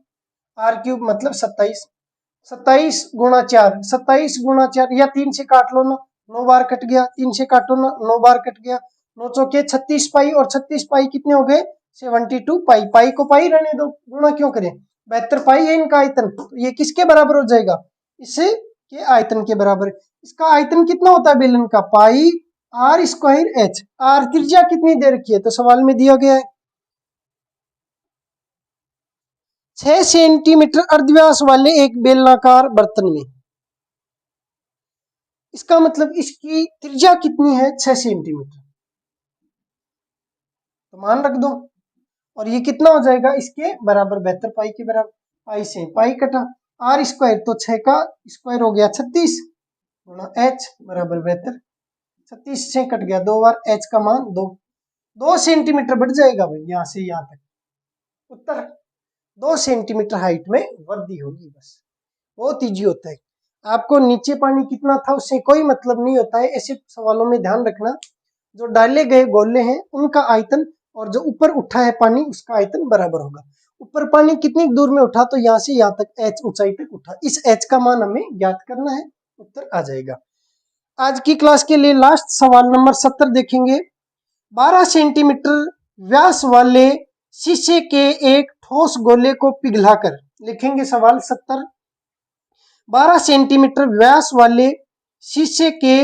आर क्यूब मतलब 27, 27 गुणा 4, 27 गुणा 4 या 3 से काट लो ना, 9 बार कट गया, 3 से काटो ना, 9 बार कट गया, 9 चौके 36 पाई, और 36 पाई कितने हो गए? 72 पाई। पाई को पाई रहने दो, गुणा क्यों करें? 72 पाई है इनका आयतन, तो ये किसके बराबर हो जाएगा? इससे के आयतन के बराबर। इसका आयतन कितना होता है बेलन का? पाई आर स्क्वायर एच। आर त्रिज्या कितनी दे रखी है? तो सवाल में दिया गया है 6 सेंटीमीटर अर्धव्यास वाले एक बेलनाकार बर्तन में, इसका मतलब इसकी त्रिज्या कितनी है? 6 सेंटीमीटर, तो मान रख दो, और ये कितना हो जाएगा? इसके बराबर 72 पाई के बराबर। पाई से पाई कटा, आर स्क्वायर तो 6 का स्क्वायर हो गया 36 गुणा एच बराबर 72, 36 से कट गया 2 बार, एच का मान 2 सेंटीमीटर बढ़ जाएगा भाई यहाँ से यहाँ तक। उत्तर 2 सेंटीमीटर हाइट में वृद्धि होगी, बस बहुत इजी होता है। आपको नीचे पानी कितना था उससे कोई मतलब नहीं होता है। ऐसे सवालों में ध्यान रखना जो डाले गए गोले हैं उनका आयतन और जो ऊपर उठा है पानी उसका आयतन बराबर होगा। ऊपर पानी कितनी दूर में उठा, तो यहाँ से यहाँ तक h ऊंचाई तक उठा, इस h का मान हमें ज्ञात करना है, उत्तर आ जाएगा। आज की क्लास के लिए लास्ट सवाल नंबर 70 देखेंगे। 12 सेंटीमीटर व्यास वाले शीशे के एक ठोस गोले को पिघलाकर, लिखेंगे सवाल 70। 12 सेंटीमीटर व्यास वाले शीशे के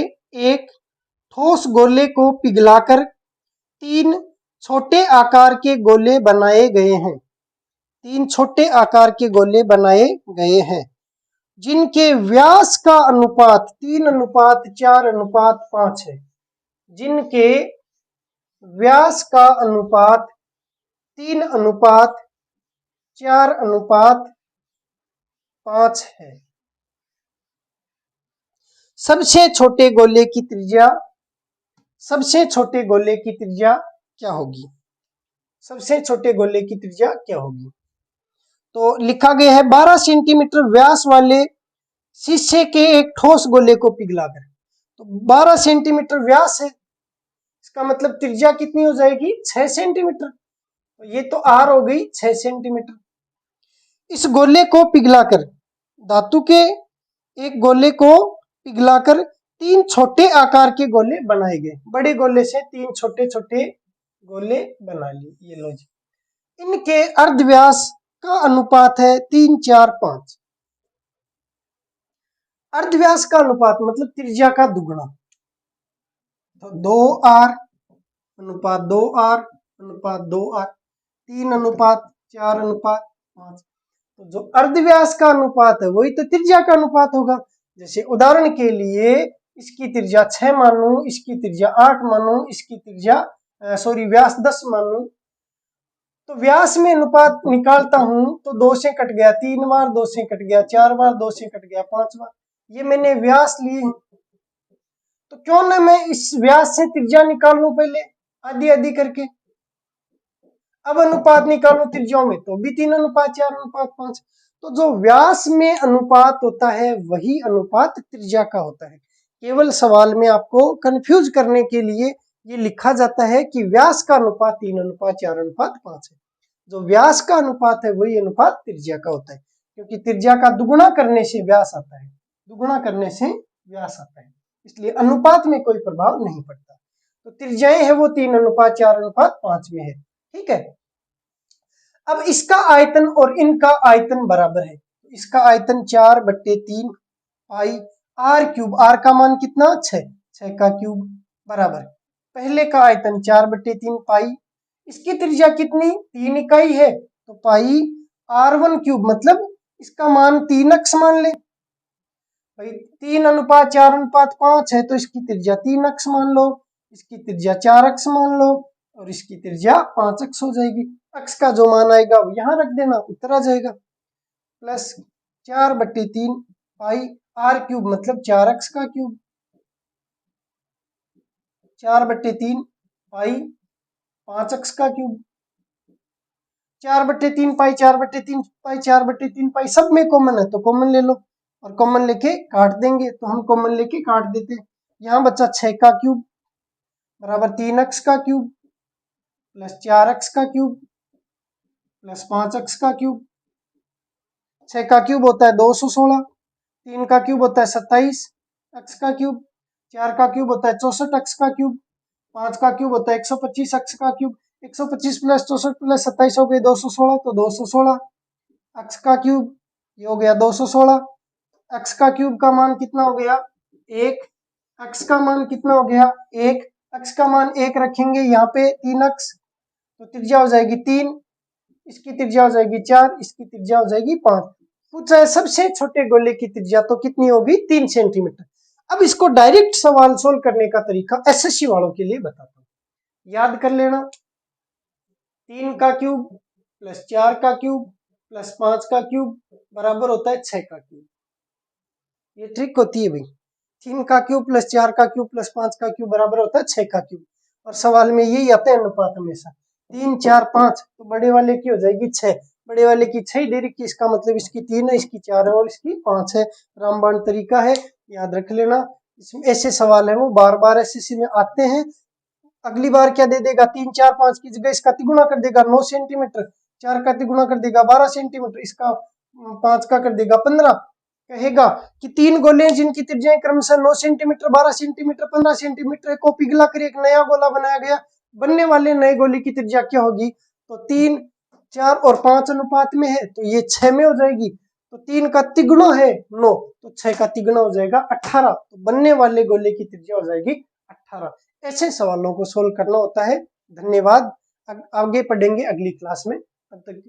एक ठोस गोले को पिघलाकर 3 छोटे आकार के गोले बनाए गए हैं। 3 छोटे आकार के गोले बनाए गए हैं जिनके व्यास का अनुपात 3:4:5 है। जिनके व्यास का अनुपात 3:4:5 है। सबसे छोटे गोले की त्रिज्या क्या होगी? सबसे छोटे गोले की त्रिज्या क्या होगी? तो लिखा गया है 12 सेंटीमीटर व्यास वाले शीशे के एक ठोस गोले को पिघलाकर। तो 12 सेंटीमीटर व्यास है, इसका मतलब त्रिज्या कितनी हो जाएगी? 6 सेंटीमीटर। तो ये तो आर हो गई 6 सेंटीमीटर। इस गोले को पिघलाकर, धातु के एक गोले को पिघलाकर 3 छोटे आकार के गोले बनाए गए। बड़े गोले से 3 छोटे छोटे गोले बना लिए। ये लो जी, इनके अर्धव्यास का अनुपात है 3:4:5। अर्धव्यास का अनुपात मतलब त्रिज्या का दुगुना। तो 2r अनुपात 2r अनुपात 2r 3:4:5। तो जो अर्धव्यास का अनुपात है वही तो त्रिज्या का अनुपात होगा। जैसे उदाहरण के लिए इसकी त्रिज्या 6 मानूं, इसकी त्रिज्या 8 मानूं, इसकी त्रिज्या व्यास 10 मानूं, तो व्यास में अनुपात निकालता हूं तो 2 से कट गया 3 बार, 2 से कट गया 4 बार, 2 से कट गया 5 बार। ये मैंने व्यास लिए, तो क्यों ना मैं इस व्यास से त्रिज्या निकाल लूं पहले आधी आधी करके। अब अनुपात निकालो त्रिज्याओं में तो भी 3:4:5। तो जो व्यास में अनुपात होता है वही अनुपात त्रिज्या का होता है। केवल सवाल में आपको कंफ्यूज करने के लिए ये लिखा जाता है कि व्यास का अनुपात 3:4:5 है। जो व्यास का अनुपात है वही अनुपात त्रिज्या का होता है, क्योंकि त्रिज्या का दुगुना करने से व्यास आता है, दुगुना करने से व्यास आता है, इसलिए अनुपात में कोई प्रभाव नहीं पड़ता। तो त्रिज्याएं है वो 3:4:5 में है। ठीक है। अब इसका आयतन और इनका आयतन बराबर है। इसका आयतन 4/3 पाई r³। r का मान कितना? 6 का क्यूब बराबर पहले का आयतन 4/3 पाई। इसकी त्रिज्या कितनी? 3 इकाई है, तो पाई r⁴ मतलब इसका मान 3x मान ले भाई। 3:4:5 है तो इसकी त्रिज्या 3x मान लो, इसकी त्रिज्या 4x मान लो और इसकी त्रिज्या 5x हो जाएगी। x का जो मान आएगा वो यहां रख देना, उत्तर आ जाएगा। प्लस 4/3 पाई r³ मतलब 4x का क्यूब, 4/3 पाई 5x का क्यूब। 4/3 पाई 4/3 पाई 4/3 पाई सब में कॉमन है तो कॉमन ले लो, और कॉमन लेके काट देंगे, तो हम कॉमन लेके काट देते हैं। यहाँ बचा 6 का क्यूब बराबर 3x का क्यूब प्लस 4x का क्यूब प्लस 5x का क्यूब। 6 का क्यूब होता है 216, 3 का क्यूब होता है 27x का क्यूब, 4 का क्यूब होता है 64x का क्यूब, 5 का क्यूब होता है 125x का क्यूब। 125 प्लस 64 प्लस 27 हो गए 216, तो 216 x का क्यूब, ये हो गया 216। x का क्यूब का मान कितना हो गया? 1। x का मान कितना हो गया? 1। x का मान 1 रखेंगे यहाँ पे 3x, तो त्रिज्या हो जाएगी 3, इसकी त्रिज्या हो जाएगी 4, इसकी त्रिज्या हो जाएगी 5। पूछा है सबसे छोटे गोले की त्रिज्या तो कितनी होगी? 3 सेंटीमीटर। अब इसको डायरेक्ट सवाल सोल्व करने का तरीका एसएससी वालों के लिए बताता हूँ, याद कर लेना। 3 का क्यूब प्लस 4 का क्यूब प्लस 5 का क्यूब बराबर होता है 6 का क्यूब। ये ट्रिक होती है भाई, 3 का क्यूब प्लस 4 का क्यूब प्लस 5 का क्यूब बराबर होता है 6 का क्यूब, और सवाल में यही आता है अनुपात हमेशा 3, 4, 5। तो बड़े वाले की हो जाएगी 6, बड़े वाले की 6 दे रखी, इसका मतलब इसकी 3 है, इसकी 4 है और इसकी 5 है। रामबाण तरीका है, याद रख लेना। इसमें ऐसे सवाल है वो बार बार एसएससी में आते हैं। अगली बार क्या दे देगा, 3 4 5 की जगह इसका तिगुना कर देगा 9 सेंटीमीटर, 4 का तिगुना कर देगा 12 सेंटीमीटर, इसका 5 का कर देगा 15। कहेगा कि 3 गोले जिनकी त्रिज्याएं क्रमशः 9 सेंटीमीटर, 12 सेंटीमीटर, 15 सेंटीमीटर को पिघला कर एक नया गोला बनाया गया, बनने वाले नए गोले की त्रिज्या क्या होगी? तो 3 4 और 5 अनुपात में है तो ये 6 में हो जाएगी। तो 3 का तिगुना है 9, तो 6 का तिगुना हो जाएगा 18, तो बनने वाले गोले की त्रिज्या हो जाएगी 18। ऐसे सवालों को सोल्व करना होता है। धन्यवाद। आगे पढ़ेंगे अगली क्लास में, तब तक